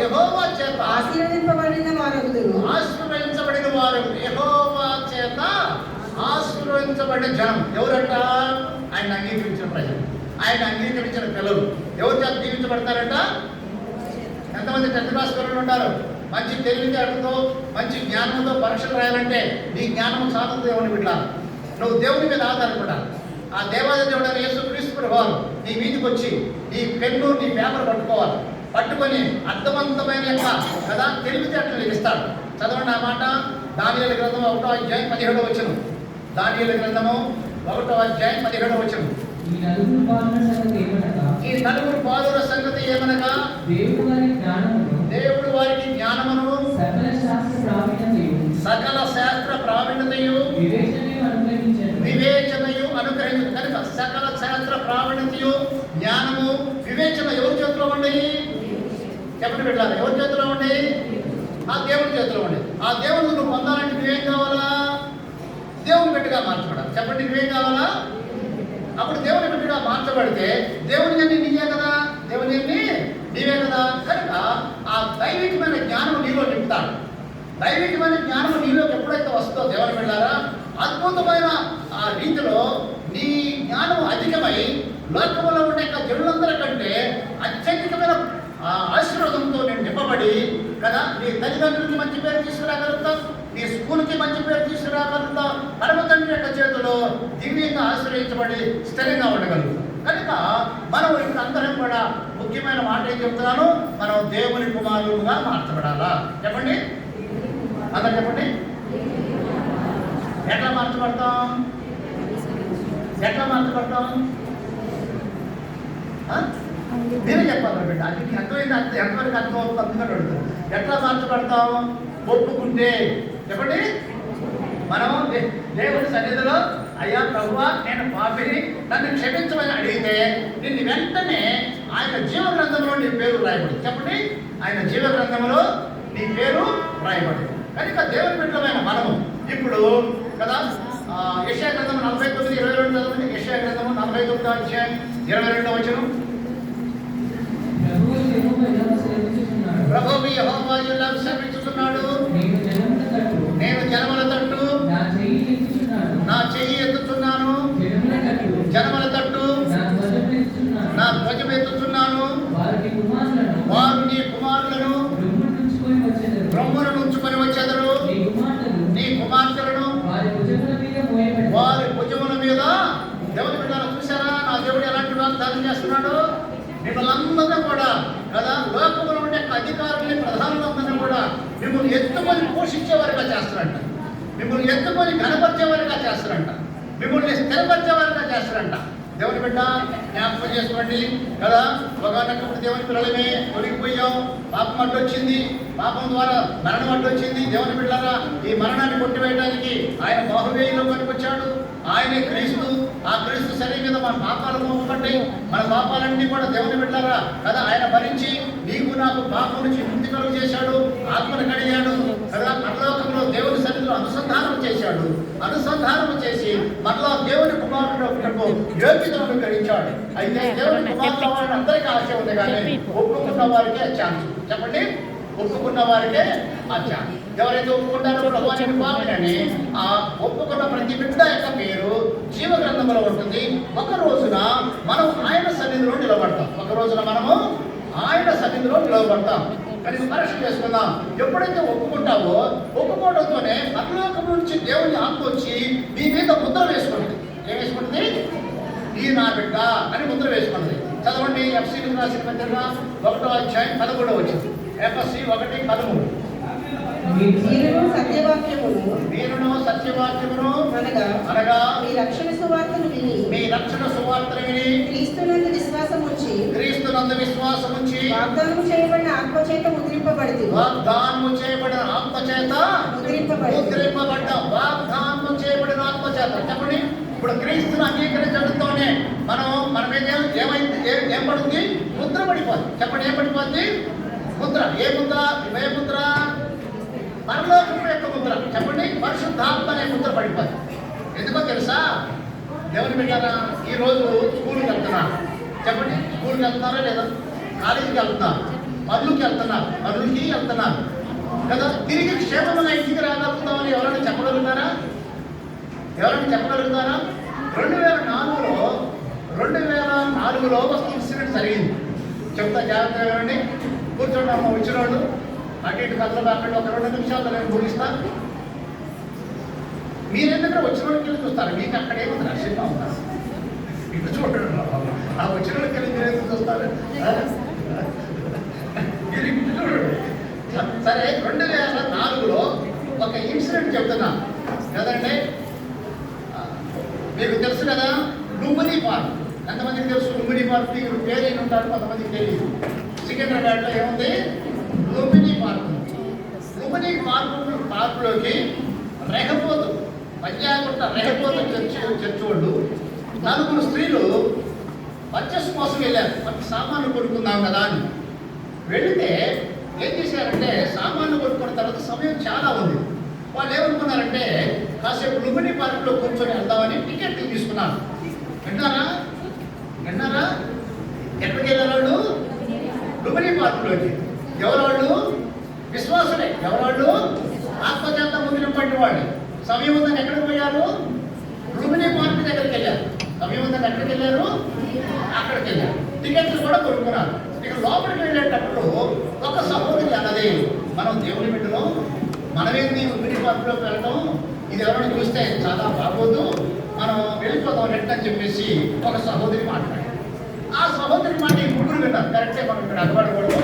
యెహోవా చేత ఆశీర్వదింపబడిన వారు యెహోవా చేత ఆశీర్వదించబడిన జనం. ఎవరంట? ఆయన అంగీకరించిన ప్రజలు, ఆయన అంగీకరించిన పిల్లలు. ఎవరి చేత దీవించబడతారంట? ఎంతమంది 10th క్లాస్ పిల్లలు ఉంటారు? మంచి తెలివితేటలతో మంచి జ్ఞానంతో పరీక్షలు రాయాలంటే నీ జ్ఞానం సాధన దేవుని బిడ్డ. నువ్వు దేవుని మీద ఆధారపడాలి. ఆ దేవాలయ దేవుడైన యేసుక్రీస్తు ప్రభువు నీ మీదికి వచ్చి నీ పెన్ను నీ పేపర్ పట్టుకొని అర్థవంతమైన కదా తెలివితేటలు ఇస్తాడు. చదవండి ఆ మాట. దానియేలు గ్రంథము 1వ అధ్యాయం 17వ వచనం. దానియేలు గ్రంథము 1వ అధ్యాయం 17వ వచనం. ఈ నలుగురు బాలుర సంగతి ఏమనగా దేవుడు వారికి జ్ఞానమును సకల శాస్త్ర ప్రావీణ్యతయు వివేచనయు అనుగ్రహించు. కనుక సకల శాస్త్ర ప్రావీణ్యతయు జ్ఞానము వివేచన ఎవరి చేతిలో ఉండేవి? చెప్పండి పెట్టాలి. ఎవరి చేతిలో ఉండేవి? ఆ దేవుని చేతిలో ఉండేది. ఆ దేవుని నువ్వు పొందాలంటే నువ్వేం కావాలా? దేవుని బిడ్డగా మార్చబడాలి. చెప్పండి, నువ్వేం కావాలా? అప్పుడు దేవుని బిడ్డగా మార్చబడితే దేవుని అన్ని నీవే కదా, దేవుని అన్ని నీవే కదా. కనుక ఆ దైవికమైన జ్ఞానం నీలో నింపుతాడు. దైవికమైన జ్ఞానం నీలోకి ఎప్పుడైతే వస్తుందో దేవుని బిడ్డలారా, అద్భుతమైన ఆ రీతిలో నీ జ్ఞానం అధికమై లోకంలో ఉండే జనులందరికంటే అత్యధికమైన ఆశీర్వాదంతో నేను నింపబడి కదా నీ తల్లిదండ్రులకి మంచి పేరు తీసుకురాగలుగుతావు, నీ ఈ స్కూల్కి మంచి పేరు తీసుకురాగలుగుతా పరమ తండ్రి యొక్క చేతిలో దివ్యంగా ఆశ్రయించబడి స్థిరంగా ఉండగలుగుతాం. కనుక మనం ఇప్పుడు అందరం కూడా ముఖ్యమైన మాట ఏం చెప్తున్నాను, మనం దేవుని కుమారులుగా మార్చబడాలా. చెప్పండి, అందరు చెప్పండి. ఎట్లా మార్చబడతాం? ఎట్లా మార్చబడతాం? మీరే చెప్పాలి బిడ్డ. అది అర్థమైంది, ఎంతవరకు అర్థం అవుతుంది అందుకని అడుగుతాం. ఎట్లా మార్చబడతాం? ఒప్పుకుంటే. చెప్పండి, మనం దేవుడి సన్నిధిలో అయ్యా ప్రభువా నేను పాపిని, నన్ను క్షమించమని అడిగితే నిన్ను వెంటనే ఆయన జీవ గ్రంథంలో నీ పేరు రాయబడి. చెప్పండి, ఆయన జీవ గ్రంథంలో నీ పేరు రాయబడి. కనుక దేవుని బిడ్డలమైన మనము ఇప్పుడు కదా యెషయా గ్రంథం 49:22 చదవండి. యెషయా గ్రంథము 49వ అధ్యాయం 22వ వచనం. ప్రభువు యెహోవా ఇలాగ సెలవిస్తున్నాడు, నేను జనముల తట్టు నా చెయ్యి ఎత్తుతున్నాను, జనముల తట్టు నా ధ్వజం ఎత్తుతున్నాను, వారు నీ కుమారులను రొమ్మును ఉంచుకొని వచ్చేదరు, నీ కుమార్తెలను వారి భుజముల మీద. దేవుని బిడ్డలు చూసారా నా దేవుడు ఎలాంటి వాగ్దానం చేస్తున్నాడు? మిమ్మల్ని అందరినీ కూడా కదా లోకంలో ఉండే అధికారుల్ని ప్రధానులందరినీ కూడా మిమ్మల్ని ఎత్తుకొని పోషించేవారుగా చేస్తారంట, మిమ్మల్ని ఎత్తుకొని ఘనపరిచేవారుగా చేస్తారంట, మిమ్మల్ని స్థిరపరిచేవారుగా చేస్తారంట. దేవుని బిడ్డ జ్ఞాపకం చేసుకోండి కదా, ఒకనొకప్పుడు దేవుని పిల్లలమే తొలగిపోయాం, పాపం అడ్డొచ్చింది, పాపం ద్వారా మరణం అడ్డొచ్చింది. దేవుని బిడ్డలారా ఈ మరణాన్ని కొట్టివేయడానికి ఆయన బాహువేయంలో పనికొచ్చాడు. ఆయనే క్రీస్తు. ఆ క్రీస్తు శరీరం మీద మన పాపాలు మోపబడ్డాయి. మన పాపాలన్నీ కూడా దేవుని బిడ్డలారా కదా ఆయన భరించి నీకు నాకు పాపం నుంచి ముక్తి కలుగు చేశాడు, ఆత్మను కడిగాడు కదా, పరలోకంలో దేవుని సన్నిధిలో అనుసంధానం చేశాడు. అనుసంధానం చేసి మనలో దేవుని కుమారుడు యోగ్యతను గ్రహించాడు. అయితే దేవుని కుమారుడు వారిని అందరికీ ఆశ ఉంది, కానీ ఒప్పుకున్న వారికే ఛాన్స్. చెప్పండి, ఒప్పుకున్న వారికే ఆ ఛాన్స్. ఎవరైతే ఒప్పుకుంటారో ప్రభువాని కుమారుడని ఆ ఒప్పుకున్న ప్రతి బిడ్డ యొక్క పేరు జీవ గ్రంథంలో ఉంటుంది. ఒక రోజున మనం ఆయన సన్నిధిలో నిలబడతాం. ఒక రోజున మనము ఆయన సన్నిధిలో నిలబడతాం. కనుక పరీక్ష చేసుకుందాం. ఎప్పుడైతే ఒప్పుకుంటావో ఒప్పుకోవడంతోనే పరలోకం నుంచి దేవుని ఆత్మ వచ్చి నీ మీద ముద్ర వేసుకుంటుంది. ఏం వేసుకుంటుంది? ఈ నా బిడ్డ అని ముద్ర వేసుకుంటుంది. చదవండి, ఎఫ్సీలకు రాసిన పత్రిక 1వ అధ్యాయం 11వ వచనం. ఎఫ్ఎస్సి 1:13. మీరును సత్యవాక్యమును అనగా మీ రక్షణ సువార్తను విని క్రీస్తునందు విశ్వాసం ఉంచి వాగ్దానము చేయబడిన ఆత్మచేత ముద్రింపబడింది. వాగ్దానము చేయబడిన ఆత్మచేత ముద్రింపబడ్డాం. వాగ్దానము చేయబడిన ఆత్మచేత. చెప్పండి, ఇప్పుడు క్రీస్తుని అంగీకరించడంతోనే మన మీద ఏం పడుతుంది? ముద్ర పడిపోద్ది. చెప్పండి, ఏం పడిపోద్ది? ముద్ర. ఏ ముద్ర? ఏ ముద్ర? పరలోకం యొక్క ముద్ర. చెప్పండి, పరిశుద్ధాత్మ అనే ముద్ర పడిపోద్ది. ఎందుకో తెలుసా? దేవుని బిడ్డలారా ఈరోజు స్కూల్కి వెళ్తున్నారు. చెప్పండి, స్కూల్కి వెళ్తున్నారా లేదా? కాలేజీకి వెళ్తున్నారు, పనులకి వెళ్తున్నారు కదా. తిరిగి క్షేమంగా ఇంటికి రాగలుగుతామని ఎవరైనా చెప్పగలుగుతారా? 2004లో ఒక ఇన్సిడెంట్ జరిగింది. చెప్తా, జాగ్రత్తగా వినండి. కూర్చోండి అమ్మ. వచ్చిన వాళ్ళు అటు ఇటు కథలు అక్కడ ఒక 2 నిమిషాలు నేను ముగిస్తా. మీరెందుకంటే వచ్చిన వాళ్ళకి వెళ్ళి చూస్తారు. మీకు అక్కడ ఏముంది? రక్షణగా ఉంటారు. ఇటు చూడండి, ఆ వచ్చిన వాళ్ళకి వెళ్ళి మీరు ఎందుకు చూస్తారు? మీరు ఇటు చూడండి. సరే, 2004లో ఒక ఇన్సిడెంట్ చెప్తున్నా కదండి. మీకు తెలుసు కదా లుంబిని పార్క్. ఎంతమందికి తెలుసు లుంబిని పార్క్? మీకు పేరు ఏంటి ఉంటారు, కొంతమందికి తెలియదు. సికింద్రాబాద్లో ఏముంది? లుంబిని పార్క్. లుంబిని పార్కులోకి రెహపోతు పంజాగుట్ట రెహపోతు చర్చి వాళ్ళు 4 స్త్రీలు పర్చేస్ కోసం వెళ్ళారు. మనకి సామాన్లు కొనుక్కుందాం కదా అని వెళితే ఏం చేశారంటే, సామాన్లు కొనుక్కున్న తర్వాత సమయం చాలా ఉంది. వాళ్ళు ఏమనుకున్నారంటే కాసేపు లుంబిని పార్కులో కూర్చొని వెళ్దామని టికెట్లు తీసుకున్నారు. విన్నారా? ఎక్కడికి వెళ్ళారు వాళ్ళు? లుంబిని పార్కులోకి. ఎవరు? విశ్వాసులే. ఎవరు? ఆత్మచేత ముద్రింపబడిన వాళ్ళు. సమయం ఉందని ఎక్కడికి పోయారు? లుంబిని పార్క్ దగ్గరికి వెళ్ళారు. సమయం ఉందని ఎక్కడికి వెళ్ళారు? అక్కడికి వెళ్ళారు. టికెట్లు కూడా కొనుక్కున్నారు. ఇక లోపలికి వెళ్ళేటప్పుడు ఒక సహోదరి అన్నది, మనం దేవుని బిడ్డలో మనమేంది లుంబిని పార్కులోకి వెళ్తాం, ఇది ఎవరైనా చూస్తే చాలా బాగోదు, మనం వెళ్ళిపోతాం నెట్ అని చెప్పేసి ఒక సహోదరి మాట్లాడారు. ఆ సహోదరి మాట ఈ ముగ్గురు విన్నారు. కరెక్టే, మనం ఇక్కడ అలవాడకూడదు.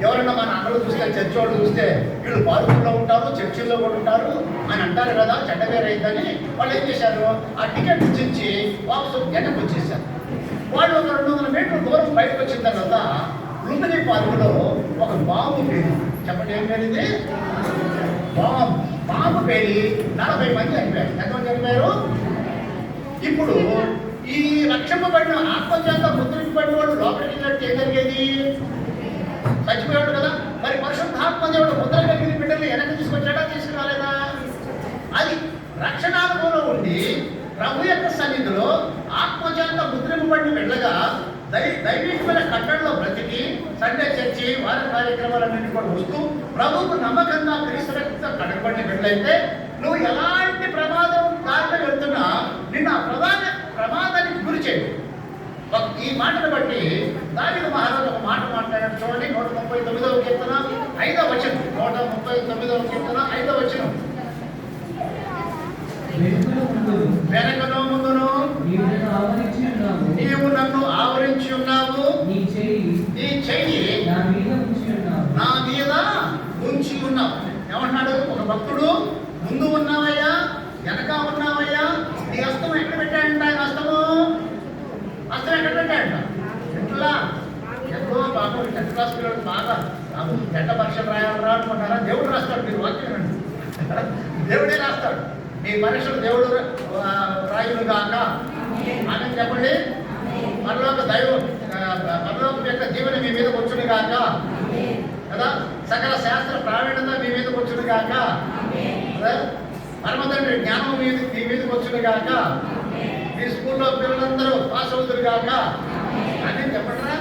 ఎవరైనా మన అన్నలు చూస్తే, చర్చి వాళ్ళు చూస్తే వీళ్ళు పార్కుల్లో ఉంటారు, చర్చిల్లో కూడా ఉంటారు అని అంటారు కదా, చెడ్డ పేరు అయిందని వాళ్ళు ఏం చేశారు, ఆ టికెట్ ఇచ్చి వాపసు వెనక్కి వచ్చేసారు. వాళ్ళు ఒక 200 మీటర్ల దూరం బయటకు వచ్చిన తర్వాత లుంబిని పార్కులో ఒక బాంబు పేరు, చెప్పండి ఏం పేరుంది, బాంబు పేరి 40 మంది చనిపోయారు. ఎంతమంది చనిపోయారు? ఇప్పుడు ఈ రక్షింపబడిన ఆత్మచేత ముద్రింపబడిన వాడు లోపలికి వెళ్ళినట్టు ఏం జరిగేది, చచ్చిపోయాడు కదా. మరి పరిశుద్ధాత్మ దేవుడు ముద్ర కలిగిన బిడ్డలు వెనక్కి తీసుకొచ్చాడా, తీసుకురాలేదా? అది రక్షణానుభవంలో ఉండి ప్రభు యొక్క సన్నిధిలో ఆత్మచేత ముద్రింపబడిన బిడ్డగా దైవికమైన కట్టడలో బ్రతికి సండే చర్చి వార కార్యక్రమాలన్నింటి కూడా వస్తూ ప్రభువుకు నమ్మకంగా క్రీస్తు రక్తంతో కడగబడిన బిడ్డలైతే నువ్వు ఎలాంటి ప్రమాదం దారిలో వెళ్తున్నా నిన్ను ఆ ప్రమాదానికి గురి చేయు. ఈ మాటను బట్టి దావీదు మహారాజు ఒక మాట మాట్లాడాడు. చూడండి, 139వ కీర్తన 5వ వచనం. 139వ కీర్తన 5వ వచనం. వెనకను ముందును నీవు నన్ను ఆవరించి ఉన్నావు, నీ చెయ్యి నా మీద ఉంచి ఉన్నావు. ఏమన్నాడు ఒక భక్తుడు, ముందు ఉన్నావయ్యా, వెనక ఉన్నావయ్యా, నీ హస్తం ఎక్కడ పెట్టాడంట? ఆయన హస్తం ఎక్కడ పెట్టాడంట? ఎట్లా ఎంతో బాబు 10th క్లాస్ పిల్లలు బాగా చెడ్డ పరీక్షలు రాయాలరా అనుకుంటారా? దేవుడు రాస్తాడు, మీరు వాక్యం దేవుడే రాస్తాడు. మీ పరీక్షలు దేవుడు రాయులు కాక అని చెప్పండి. పరలోక యొక్క జీవన మీ మీద వచ్చును కాక కదా, సకల శాస్త్ర ప్రావీణ్యత మీ మీదకి వచ్చును కాక కదా, పరమతండ్రి జ్ఞానం మీ మీదకి వచ్చును కాక, మీ స్కూల్లో పిల్లలందరూ పాస్ అవుతురు కాక అని చెప్పండిరా.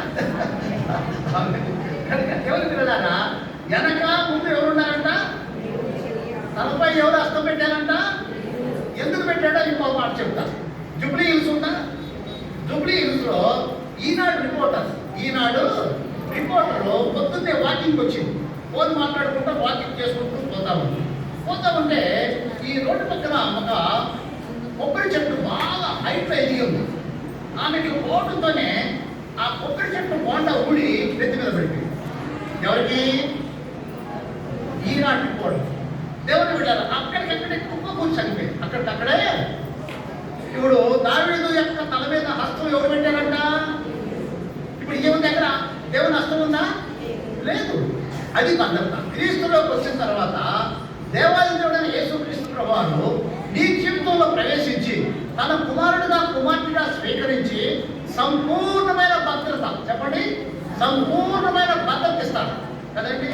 ఎవరు పిల్లలారా, వెనక ముందు ఎవరున్నారంట? తలపై ఎవరు హస్తం పెట్టారంట? ఎందుకు పెట్టాడో ఇంకో మాట చెప్తా. జూబ్లీ హిల్స్ ఉందా? జూబ్లీ హిల్స్ లో ఈనాడు రిపోర్టర్ పొద్దున్నే వాకింగ్ వచ్చింది. ఫోన్ మాట్లాడుకుంటూ వాకింగ్ చేసుకుంటూ పోతా ఉంటే ఈ రోడ్డు పక్కన ఒక కొబ్బరి చెట్టు బాగా హైట్ ఎదిగి ఉంది. ఆమెకి పోవడంతోనే ఆ కొబ్బరి చెట్టు బోండా ఊడి నెత్తి మీద పడిపోయింది. ఎవరికి? ఈనాడు రిపోర్టర్. దేవుని విడారు అక్కడికక్కడే కుప్పకూర్చి చనిపోయింది. అక్కడే ఇప్పుడు దావీదు యొక్క తల మీద హస్తం ఎవరు పెట్టారంట? ఇప్పుడు దేవుని దగ్గర దేవుని హస్తం ఉందా? లేదు. అది భద్రత. క్రీస్తులోకి వచ్చిన తర్వాత దేవాలయుడైన యేసుక్రీస్తు ప్రభువారు నీ జీవితంలో ప్రవేశించి తన కుమార్తెగా స్వీకరించి సంపూర్ణమైన భద్రత, చెప్పండి, సంపూర్ణమైన భద్రత ఇస్తాడు కదండి.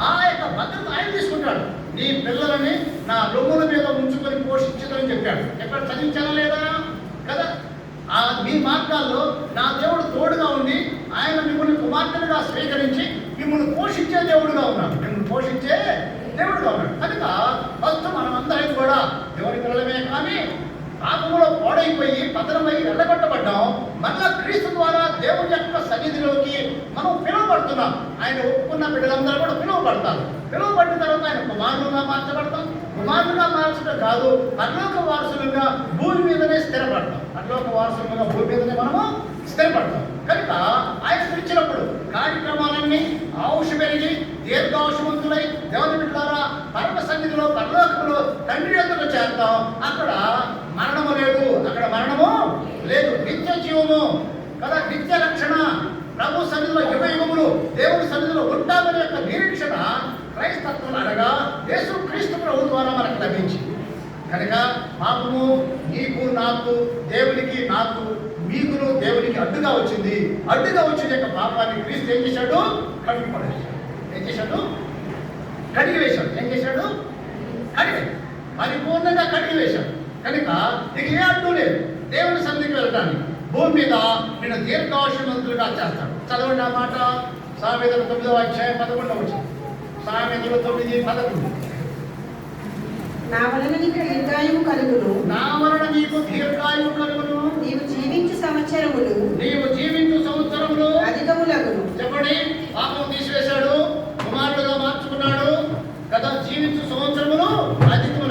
ఆ యొక్క భద్రత ఆయన తీసుకుంటాడు. నీ పిల్లలని నా రొమ్ముల మీద ఉంచుకొని పోషించదని చెప్పాడు. ఎక్కడ చదివించాలా లేదా కదా? మీ మార్గాల్లో నా దేవుడు తోడుగా ఉండి ఆయన మిమ్మల్ని కుమార్తెలుగా స్వీకరించి మిమ్మల్ని పోషించే దేవుడుగా ఉన్నాడు. మిమ్మల్ని పోషించే దేవుడుగా ఉన్నాడు. కనుక ఫస్ట్ మనం అందరం కూడా దేవుని పిల్లలమే, కానీ పాపంలో పాడైపోయి పతనమై వెళ్ళగొట్టబడ్డాం. మళ్ళా క్రీస్తు ద్వారా దేవుని యొక్క సన్నిధిలోకి మనం పిలువబడుతున్నాం. ఆయన ఒప్పుకున్న బిడ్డలందరూ కూడా పిలువబడతారు. పిలువబడిన తర్వాత ఆయన కుమారులుగా మార్చబడతాం. కుమారులుగా మార్చడం కాదు, పరలోక వారసులుగా భూమి మీదనే స్థిరపడతాం. పరలోక వారసులుగా భూమి మీదనే మనము స్థిరపడతాం. కనుక ఆయన పిలిచినప్పుడు కార్యక్రమాలన్నీ ఆయుష్ పెరిగి దీర్ఘాయుషవంతులై దేవుని బిడ్డలారా పరమ సన్నిధిలో పరలోకంలో తండ్రి యొద్దకు చేరుతాం. అక్కడ మరణము లేదు, అక్కడ మరణము లేదు, నిత్య జీవము కదా, నిత్య రక్షణ, ప్రభు సన్నిధిలో యుగములు దేవుని సన్నిధిలో ఉంటామనే యొక్క నిరీక్షణ క్రైస్తత్వం అనగా యేసు క్రీస్తు ప్రభు ద్వారా మనకు లభించింది. కనుక పాపము నీకు నాకు దేవునికి నాకు మీకును దేవునికి అడ్డుగా వచ్చింది. అడ్డుగా వచ్చిన యొక్క పాపాన్ని క్రీస్తు ఏం చేశాడు? కడిగి పడేశాడు. ఏం చేశాడు? కడిగి వేశాడు. ఏం చేశాడు? కడిగి పరిపూర్ణంగా కడిగి వేశాడు. కనుక నీకు ఏ అడ్డు లేదు దేవుని సన్నిధికి వెళ్ళడానికి. భూమి మీద నేను దీర్ఘాయుషవంతులుగా చేస్తాడు. చదవండి ఆ మాట. సామెతలు 9వ అధ్యాయం 11వ వచనం. సామెతలు 9:11. నా వలన నీకు దీర్ఘాయువు కలుగును, నా వలన నీకు దీర్ఘాయువు కలుగును, నీవు జీవించు సంవత్సరములు అధికములగును. చెప్పండి, పాపం తీసివేశాడు, కుమారుడుగా మార్చుకున్నాడు కదా, జీవించు సంవత్సరములు అధికములు.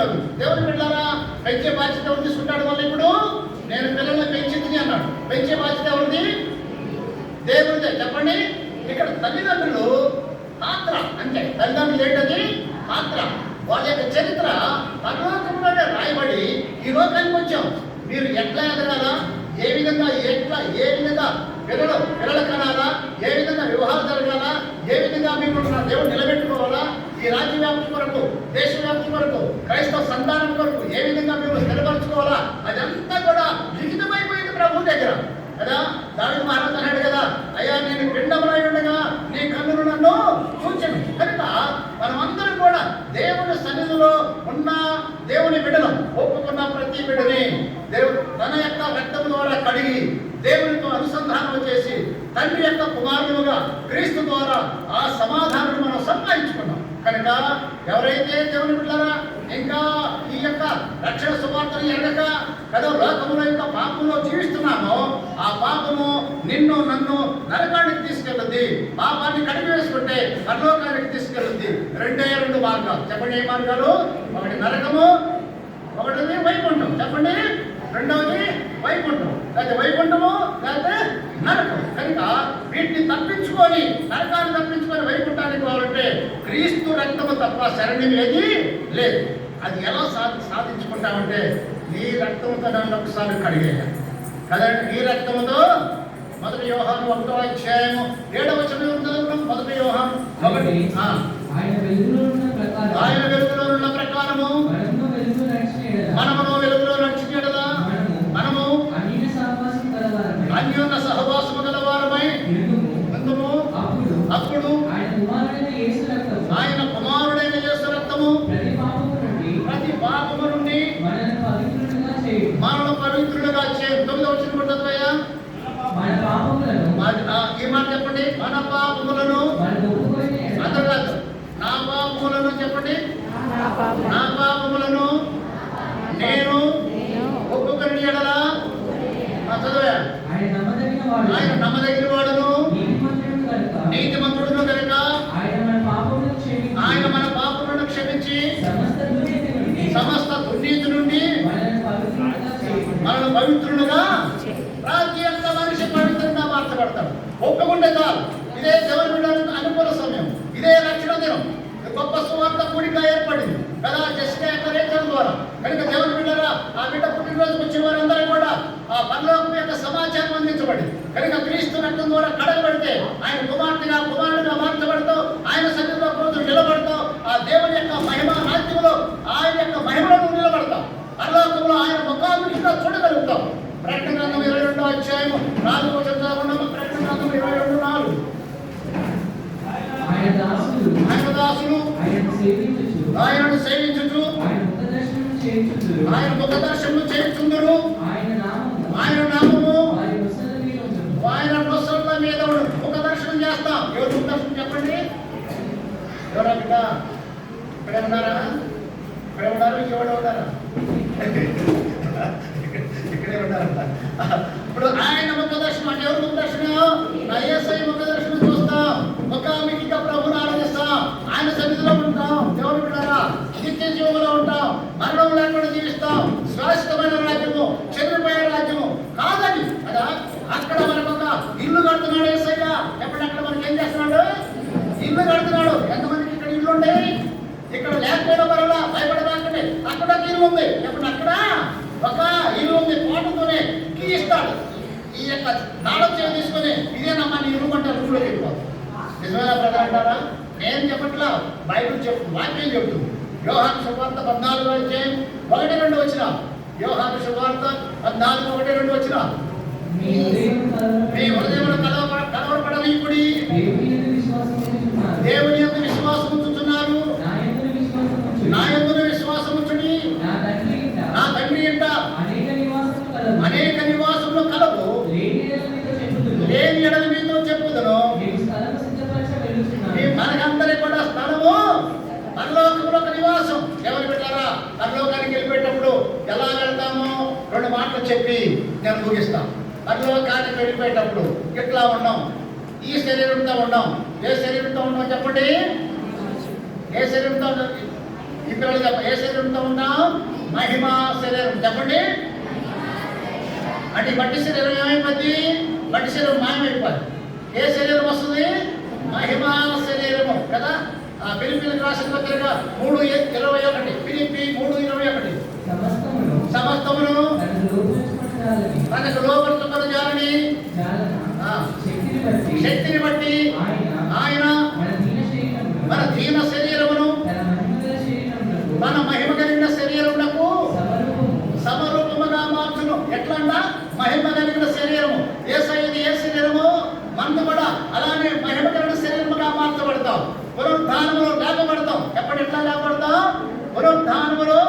తల్లిదండ్రులు ఏంటది పాత్ర, వాళ్ళ యొక్క చరిత్ర పరలోకంలోనే రాయబడి ఈ లోకానికి వచ్చాం. మీరు ఎట్లా ఎదగాలా, ఏ విధంగా పిల్లలు కనాలా, ఏ విధంగా వివాహాలు జరగాలా, ఏ విధంగా మీరు దేవుడు నిలబెట్టుకోవాలా, ఈ రాజ్య వ్యాప్తి కొరకు, దేశ వ్యాప్తి కొరకు, క్రైస్తవ సంతానం కొరకు ఏ విధంగా మీరు స్థిరపరచుకోవాలా, అదంతా కూడా లిఖితమైపోయింది ప్రభు దగ్గర కదా. దానికి మహారాజు అన్నాడు కదా, అయ్యా నేను పిండములై ఉండగా నీ కన్నులు నన్ను చూచెను. కనుక మనమందరం కూడా దేవుని సన్నిధిలో ఉన్న దేవుని బిడ్డలం. ఒప్పుకున్న ప్రతి బిడ్డని దేవుడు తన యొక్క రక్తం ద్వారా కడిగి దేవునితో అనుసంధానం చేసి తండ్రి యొక్క కుమారులుగా క్రీస్తు ద్వారా ఆ సమాధానం మనం సంపాదించుకున్నాం. కనుక ఎవరైతే దేవుని బిడ్డలారా ఇంకా ఈ యొక్క రక్షణ సువార్తను ఎరగక కదా లోకముల యొక్క పాపంలో జీవిస్తున్నామో, ఆ పాపము నిన్ను నన్ను నరకానికి తీసుకెళ్ళుద్ది. పాపాన్ని కడిగి వేసుకుంటే పరలోకానికి తీసుకెళ్ళుద్ది. రెండు మార్గాలు చెప్పండి. ఏ మార్గాలు? ఒకటి నరకము, ఒకటిది వైకుంఠం. చెప్పండి. రెండవది వైకుంఠం, లేకపోతే వైకుంఠము లేకపోతే నరకం. కనుక వీటిని తప్పించుకొని, నరకాన్ని తప్పించుకొని వైకుంఠానికి పోవాలంటే క్రీస్తు రక్తము తప్ప శరణ్యం ఏది లేదు. అది ఎలా సాధించుకుంటామంటే నీ రక్తముతో నన్ను ఒకసారి కడిగేయాలి కదండి. నీ రక్తముతో 1 యోహాను 1వ అధ్యాయము 7వ వచనం 1 యోహాను 1 ఆయన వెలుగులో ఉన్న ప్రకారము మనమును వెలుగులో నడిచిన యెడల మనము అన్యోన్య సహవాసము గలవారమై ఉందుము. అప్పుడు ఆయన కుమారుడైన యేసు రక్తము ప్రతి పాపము నుండి మనల్ని పవిత్రులుగా చేయు. 9వ వచనం ఉంటుందయ్యా. ఈ మాట చెప్పండి. మన పాపములను అందరూ నా పాపములను చెప్పండి. నా పాపములను నేను ఒప్పుకొని యెడల చదువా ఆయన నమ్మదగిన వాడును నీతిమంతుడును కనుక ఆయన మన పాపములను క్షమించి సమస్త దుర్నీతి నుండి మనల్ని పవిత్రులుగా ప్రతి ఒక్క మనిషి పవిత్రంగా మార్చబడతాడు. ఒప్పుకుంటే చాలు. ఇదే దేవుని బిడ్డలకు అనుకూల సమయం, ఇదే రక్షణ దినం. గొప్ప సువార్త కూడిక ఏర్పడింది కదా జస్టికా యొక్క రేఖల ద్వారా. కనుక దేవుని బిడ్డరా ఆ బిడ్డ పుట్టినరోజుకు వచ్చిన వారందరూ కూడా ఆ పరలోకం యొక్క సమాచారం అందించబడింది. కనుక క్రీస్తు రక్తం ద్వారా కడగబడితే ఆయన కుమారుడిగా మార్చబడతావు. ఆయన సన్నిధిలో రోజు నిలబడతావు. ఆ దేవుని యొక్క మహిమ రాజ్యంలో ఆయన యొక్క మహిమలను నిలబడతావు. పరలోకంలో ఆయన ముఖాముఖిగా చూడగలుగుతాం. ప్రకటన గ్రంథం 22వ అధ్యాయము 4వ వచనం. ప్రకటన గ్రంథం 22:4 ఆయన దాసులు ఆయనను సేవించుచు ఆయన ముఖ దర్శనము చేయుచుందురు. ఆయన నామము ఆయన నొసళ్ళ మీద ముఖ దర్శనం చేస్తాం. ఎవరు ముఖ దర్శనం చెప్పండి. ఎవరా బిడ్డ? ఇక్కడే ఉన్నారా? ఇక్కడే ఉన్నారు. ఎవరు ఉన్నారా? ఇక్కడే ఉన్నారంట. ఇప్పుడు ఆయన ముఖ దర్శనం అంటే ఎవరు ముఖ దర్శనం? నా యేసయ్య ముఖ దర్శనం చూస్తాం. ముఖాముఖిగా ప్రభువును ఆరాధిస్తాం. ఆయన సన్నిధిలో ఉంటాం. దేవుని బిడ్డలారా నిత్య జీవంలో ఉంటాం. మరణం లేకుండా జీవిస్తాం. శాశ్వతమైన రాజ్యము, చెదిరిపోయే రాజ్యము కాదని కదా. అక్కడ మనకు ఒక ఇల్లు కడుతున్నాడు యేసయ్య. ఎప్పుడు అక్కడ మనకి ఏం చేస్తున్నాడు? ఇల్లు కడుతున్నాడు. ఎంతమందికి ఇక్కడ ఇల్లు ఉంటాయి? ఇక్కడ లేకపోయినా పర్వాలా, భయపడదాకండి. అక్కడ ఇల్లు ఉంది. ఎప్పుడు అక్కడ ఒక ఇల్లు ఉంది. కోటతోనే కీ ఇస్తాడు. ఈ యొక్క తాళం చేయ తీసుకొని ఇదేనమ్మా నీ ఇల్లు అంటే రూపులో వెళ్ళిపోతుంది. నిజమైన ప్రజలు అంటారా? నేను చెప్పట్లా, బైబిల్ వాక్యం చెప్తుంది. యోహాను సువార్త 14వ అధ్యాయం 1-2 వచ్చిన. యోహాను సువార్త 14:1-2 వచ్చిన. మీ హృదయములు కలవరపడనీయుడి దేవుని యందు విశ్వాసం ఉంచుతున్నారు. నా యందు విశ్వాసం ఉంచుడి. నా తండ్రి ఇంట అనేక నివాసములు కలవు. లేని ఎడల మీతో చెప్పుదును. మనకందరి కూడా స్థలము పరలోకంలో ఒక నివాసం. ఎవరు పెట్టారా? పరలోకానికి వెళ్ళిపోయేటప్పుడు ఎలా వెళ్తామో 2 మాటలు చెప్పి నేను ముగిస్తాను. పరలోకానికి వెళ్ళిపోయేటప్పుడు ఎట్లా ఉన్నాం? ఈ శరీరంతో ఉన్నాం. ఏ శరీరంతో ఉన్నాం చెప్పండి. ఏ శరీరంతో? ఈ పిల్లలు చెప్ప. ఏ శరీరంతో ఉన్నాం? మహిమా శరీరం. చెప్పండి. అంటే మట్టి శరీరం ఏమైపోద్ది? మట్టి శరీరం మాయమైపోద్ది. ఏ శరీరం వస్తుంది? మహిమా శరీరము కదా. ఫిలిప్పీలకు రాసిన పత్రిక 3:21. ఫిలిప్పీ 3:21. సమస్తమును తనకు లోపరుచుకొనజాలని శక్తిని బట్టి ఆయన మన దీన శరీరమును మన మహిమ కలిగిన శరీరమునకు సమరూపముగా మార్చును. ఎట్లన్నా మహిమ కలిగిన శరీరము ఏసైది ఏ శరీరము మనకు కూడా అలానే మహిమ కలిగిన శరీరముగా మార్చబడతాం. పునరుద్ధానములో లేపబడతాం. ఎట్లా లేపబడతాం? పునరుద్ధానములో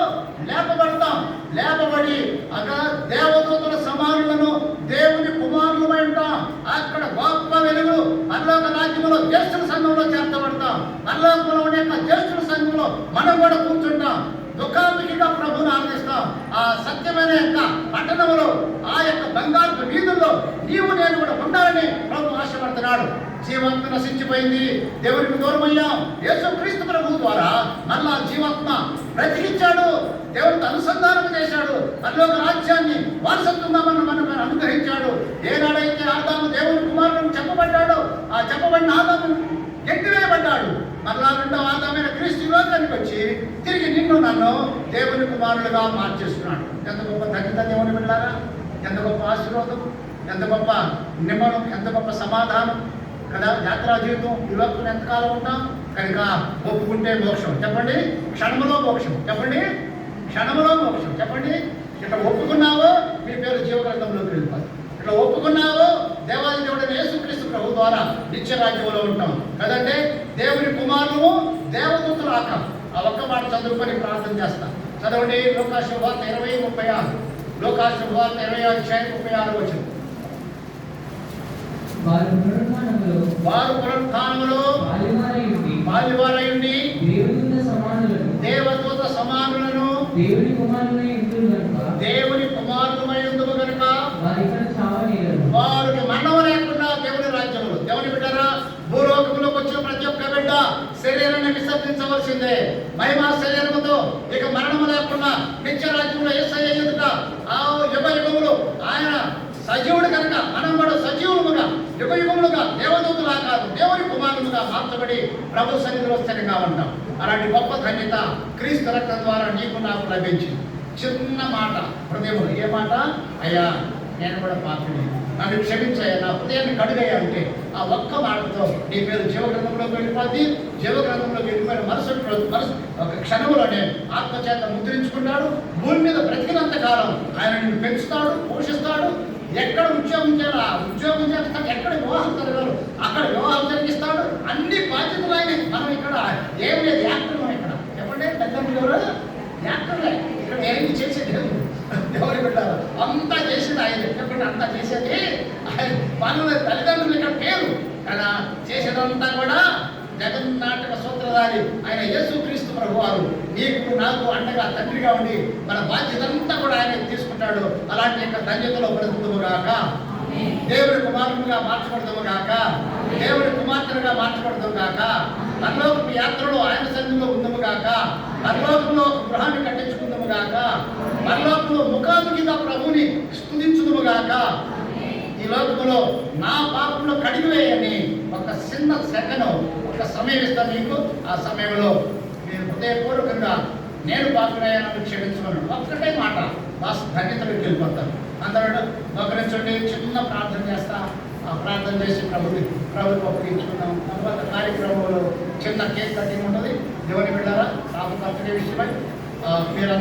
లేపబడతాం. లేపబడి అక్కడ దేవదూతల సమానులను దేవుని కుమారులమై ఉంటాం. అక్కడ గొప్ప వెలుగు పరలోక రాజ్యంలో జ్యేష్ఠుల సంఘంలో చేర్చబడతాం. పరలోకంలో ఉండే జ్యేష్ఠుల సంఘంలో మనం కూడా కూర్చుంటాం. దుఃఖాంతిగా ప్రభుని ఆనందిస్తాం. ఆ సత్యమైన యొక్క పట్టణంలో ఆ యొక్క బంగారు వీధుల్లో నీవు నేను కూడా ఉండాలని ప్రభు ఆశపడుతున్నాడు. జీవాత్మ నశించిపోయింది, దేవునికి దూరమయ్యాం. యేసుక్రీస్తు ప్రభువు ద్వారా మళ్ళా జీవాత్మ బ్రతికించాడు, దేవుడితో అనుసంధానం చేశాడు. పరలోక రాజ్యాన్ని వారసత్వంగా మనకు అనుగ్రహించాడు. ఏనాడైతే ఆదాము దేవుని కుమారుడు చెప్పబడ్డాడో ఆ చెప్పబడిన ఆదాము ఎట్టివేయబడ్డాడు. మరలా రెండవ ఆదామైన క్రీస్తు లోకానికి వచ్చి తిరిగి నిన్ను నన్ను దేవుని కుమారులుగా మార్చేస్తున్నాడు. ఎంత గొప్ప ధన్యత దేవుని వెళ్ళారా! ఎంత గొప్ప ఆశీర్వాదం, ఎంత గొప్ప నిమ్మడం, ఎంత గొప్ప సమాధానం కదా. యాత్రా జీవితం ఈ లోకంలో ఎంతకాలం ఉంటాం కనుక ఒప్పుకుంటే మోక్షం. చెప్పండి, క్షణములో మోక్షం. చెప్పండి, క్షణములో మోక్షం. చెప్పండి, ఇట్లా ఒప్పుకున్నావో మీ పేరు జీవగ్రంథంలోకి వెళ్ళిపోతుంది. ఇట్లా ఒప్పుకున్నావో దేవాది దేవుడైన యేసుక్రీస్తు ప్రభు ద్వారా నిత్య రాజ్యంలో ఉంటాం కదంటే. దేవుని కుమారులు దేవదూతలు ఆకాం. ఆ ఒక్క మాట చదువుకొని ప్రార్థన చేస్తాం. చదవండి లోకాసు వార్త 20:36. లోకాసు వార్త 20:36 వచ్చింది. వారు పునరుత్థానములో బాల్యవారయుండి దేవదూత సమానులను దేవుని కుమారులమై ఉందుము గనుక వారికి మరణం లేకుండా దేవుని రాజ్యములు. దేవుని బిడ్డరా, భూలోకములోకి వచ్చిన ప్రతి ఒక్క బిడ్డ శరీరాన్ని విసర్జించవలసిందే. మహిమా శరీరముతో ఇక మరణము లేకుండా నిత్య రాజ్యంలో యేసయ్య ఎదుట ఆ యుగ యుగములు ఆయన సజీవుడు కనుక మనం కూడా సజీవులుగా యుగ యుగములుగా దేవదూతులా కాదు దేవుని కుమారులుగా మార్చబడి ప్రభు సన్నిధిలో స్థిరంగా ఉంటాం. అలాంటి గొప్ప ధన్యత క్రీస్తు రక్తం ద్వారా నీకు నాకు లభించింది. చిన్న మాట హృదయంలో, ఏ మాట? అయ్యా నేను కూడా పాపిని, నన్ను క్షమించాయా, నా హృదయాన్ని కడుగయ్యా అంటే ఆ ఒక్క మాటతో నీ పేరు జీవగ్రంథంలోకి వెళ్ళిపోద్ది. జీవగ్రంథంలోకి వెళ్ళిపోయిన మరుసటి రోజు ఒక క్షణంలోనే ఆత్మచేత ముద్రించుకున్నాడు. భూమి మీద బ్రతికినంత కాలం ఆయన నిన్ను పెంచుతాడు, పోషిస్తాడు. ఎక్కడ ఉద్యోగం చేయాలి ఆ ఉద్యోగం చేస్తాడు, ఎక్కడ వివాహం జరగాలి అక్కడ వివాహం జరిగిస్తాడు. అన్ని బాధ్యతలు ఆయన. మనం ఇక్కడ ఏం లేదు, యాక్టర్. మనం ఇక్కడ చెప్పండి, పెద్ద యాక్టర్లే. ఇక్కడ ఏమి చేసేది ఎవరు పెట్టారు? అంతా చేసేది ఆయన. చెప్పండి, అంతా చేసేది ఆయన. మన తల్లిదండ్రులు ఇక్కడ పేరు కదా, చేసేదంతా కూడా జగన్నాటక సూత్రధారి ఆయన యేసుక్రీస్తు ప్రభువారు నీకు నాకు అండగా తండ్రిగా ఉండి మన బాధ్యత అంతా కూడా ఆయన తీసుకుంటాడు. అలాంటి యొక్క ధన్యతలో బ్రతుకుదుము గాక, దేవుడి కుమారునిగా మార్చబడదుము గాక, దేవుడి కుమార్తెలుగా మార్చబడదుము గాక, పరలోకపు యాత్రలో ఆయన సన్నిధిలో ఉందము గాక, పరలోకంలో ఒక గృహాన్ని కట్టించుకుందాము గాక, పరలోకంలో ముఖాముఖిగా ప్రభుని స్తుతించుదుము గాక. ఈ లోకంలో నా పాపంలో కడిగివేయని ఒక చిన్న సెకండ్ ఒక సమయం ఇస్తాను మీకు. ఆ సమయంలో మీరు హృదయపూర్వకంగా నేను పాపనయ్యానని క్షమించుకున్నాను ఒక్కటే మాట బాస్ ధన్యతలోకి వెళ్ళిపోతాను. అందరూ మోకరించండి, చిన్న ప్రార్థన చేస్తా. ఆ ప్రార్థన చేసి ప్రభుత్వం అప్పగించుకున్నాం. తర్వాత కార్యక్రమంలో చిన్న కేక్ కటింగ్ ఉంటుంది. దేవుని బిడ్డారా, సాగు విషయమై మీరు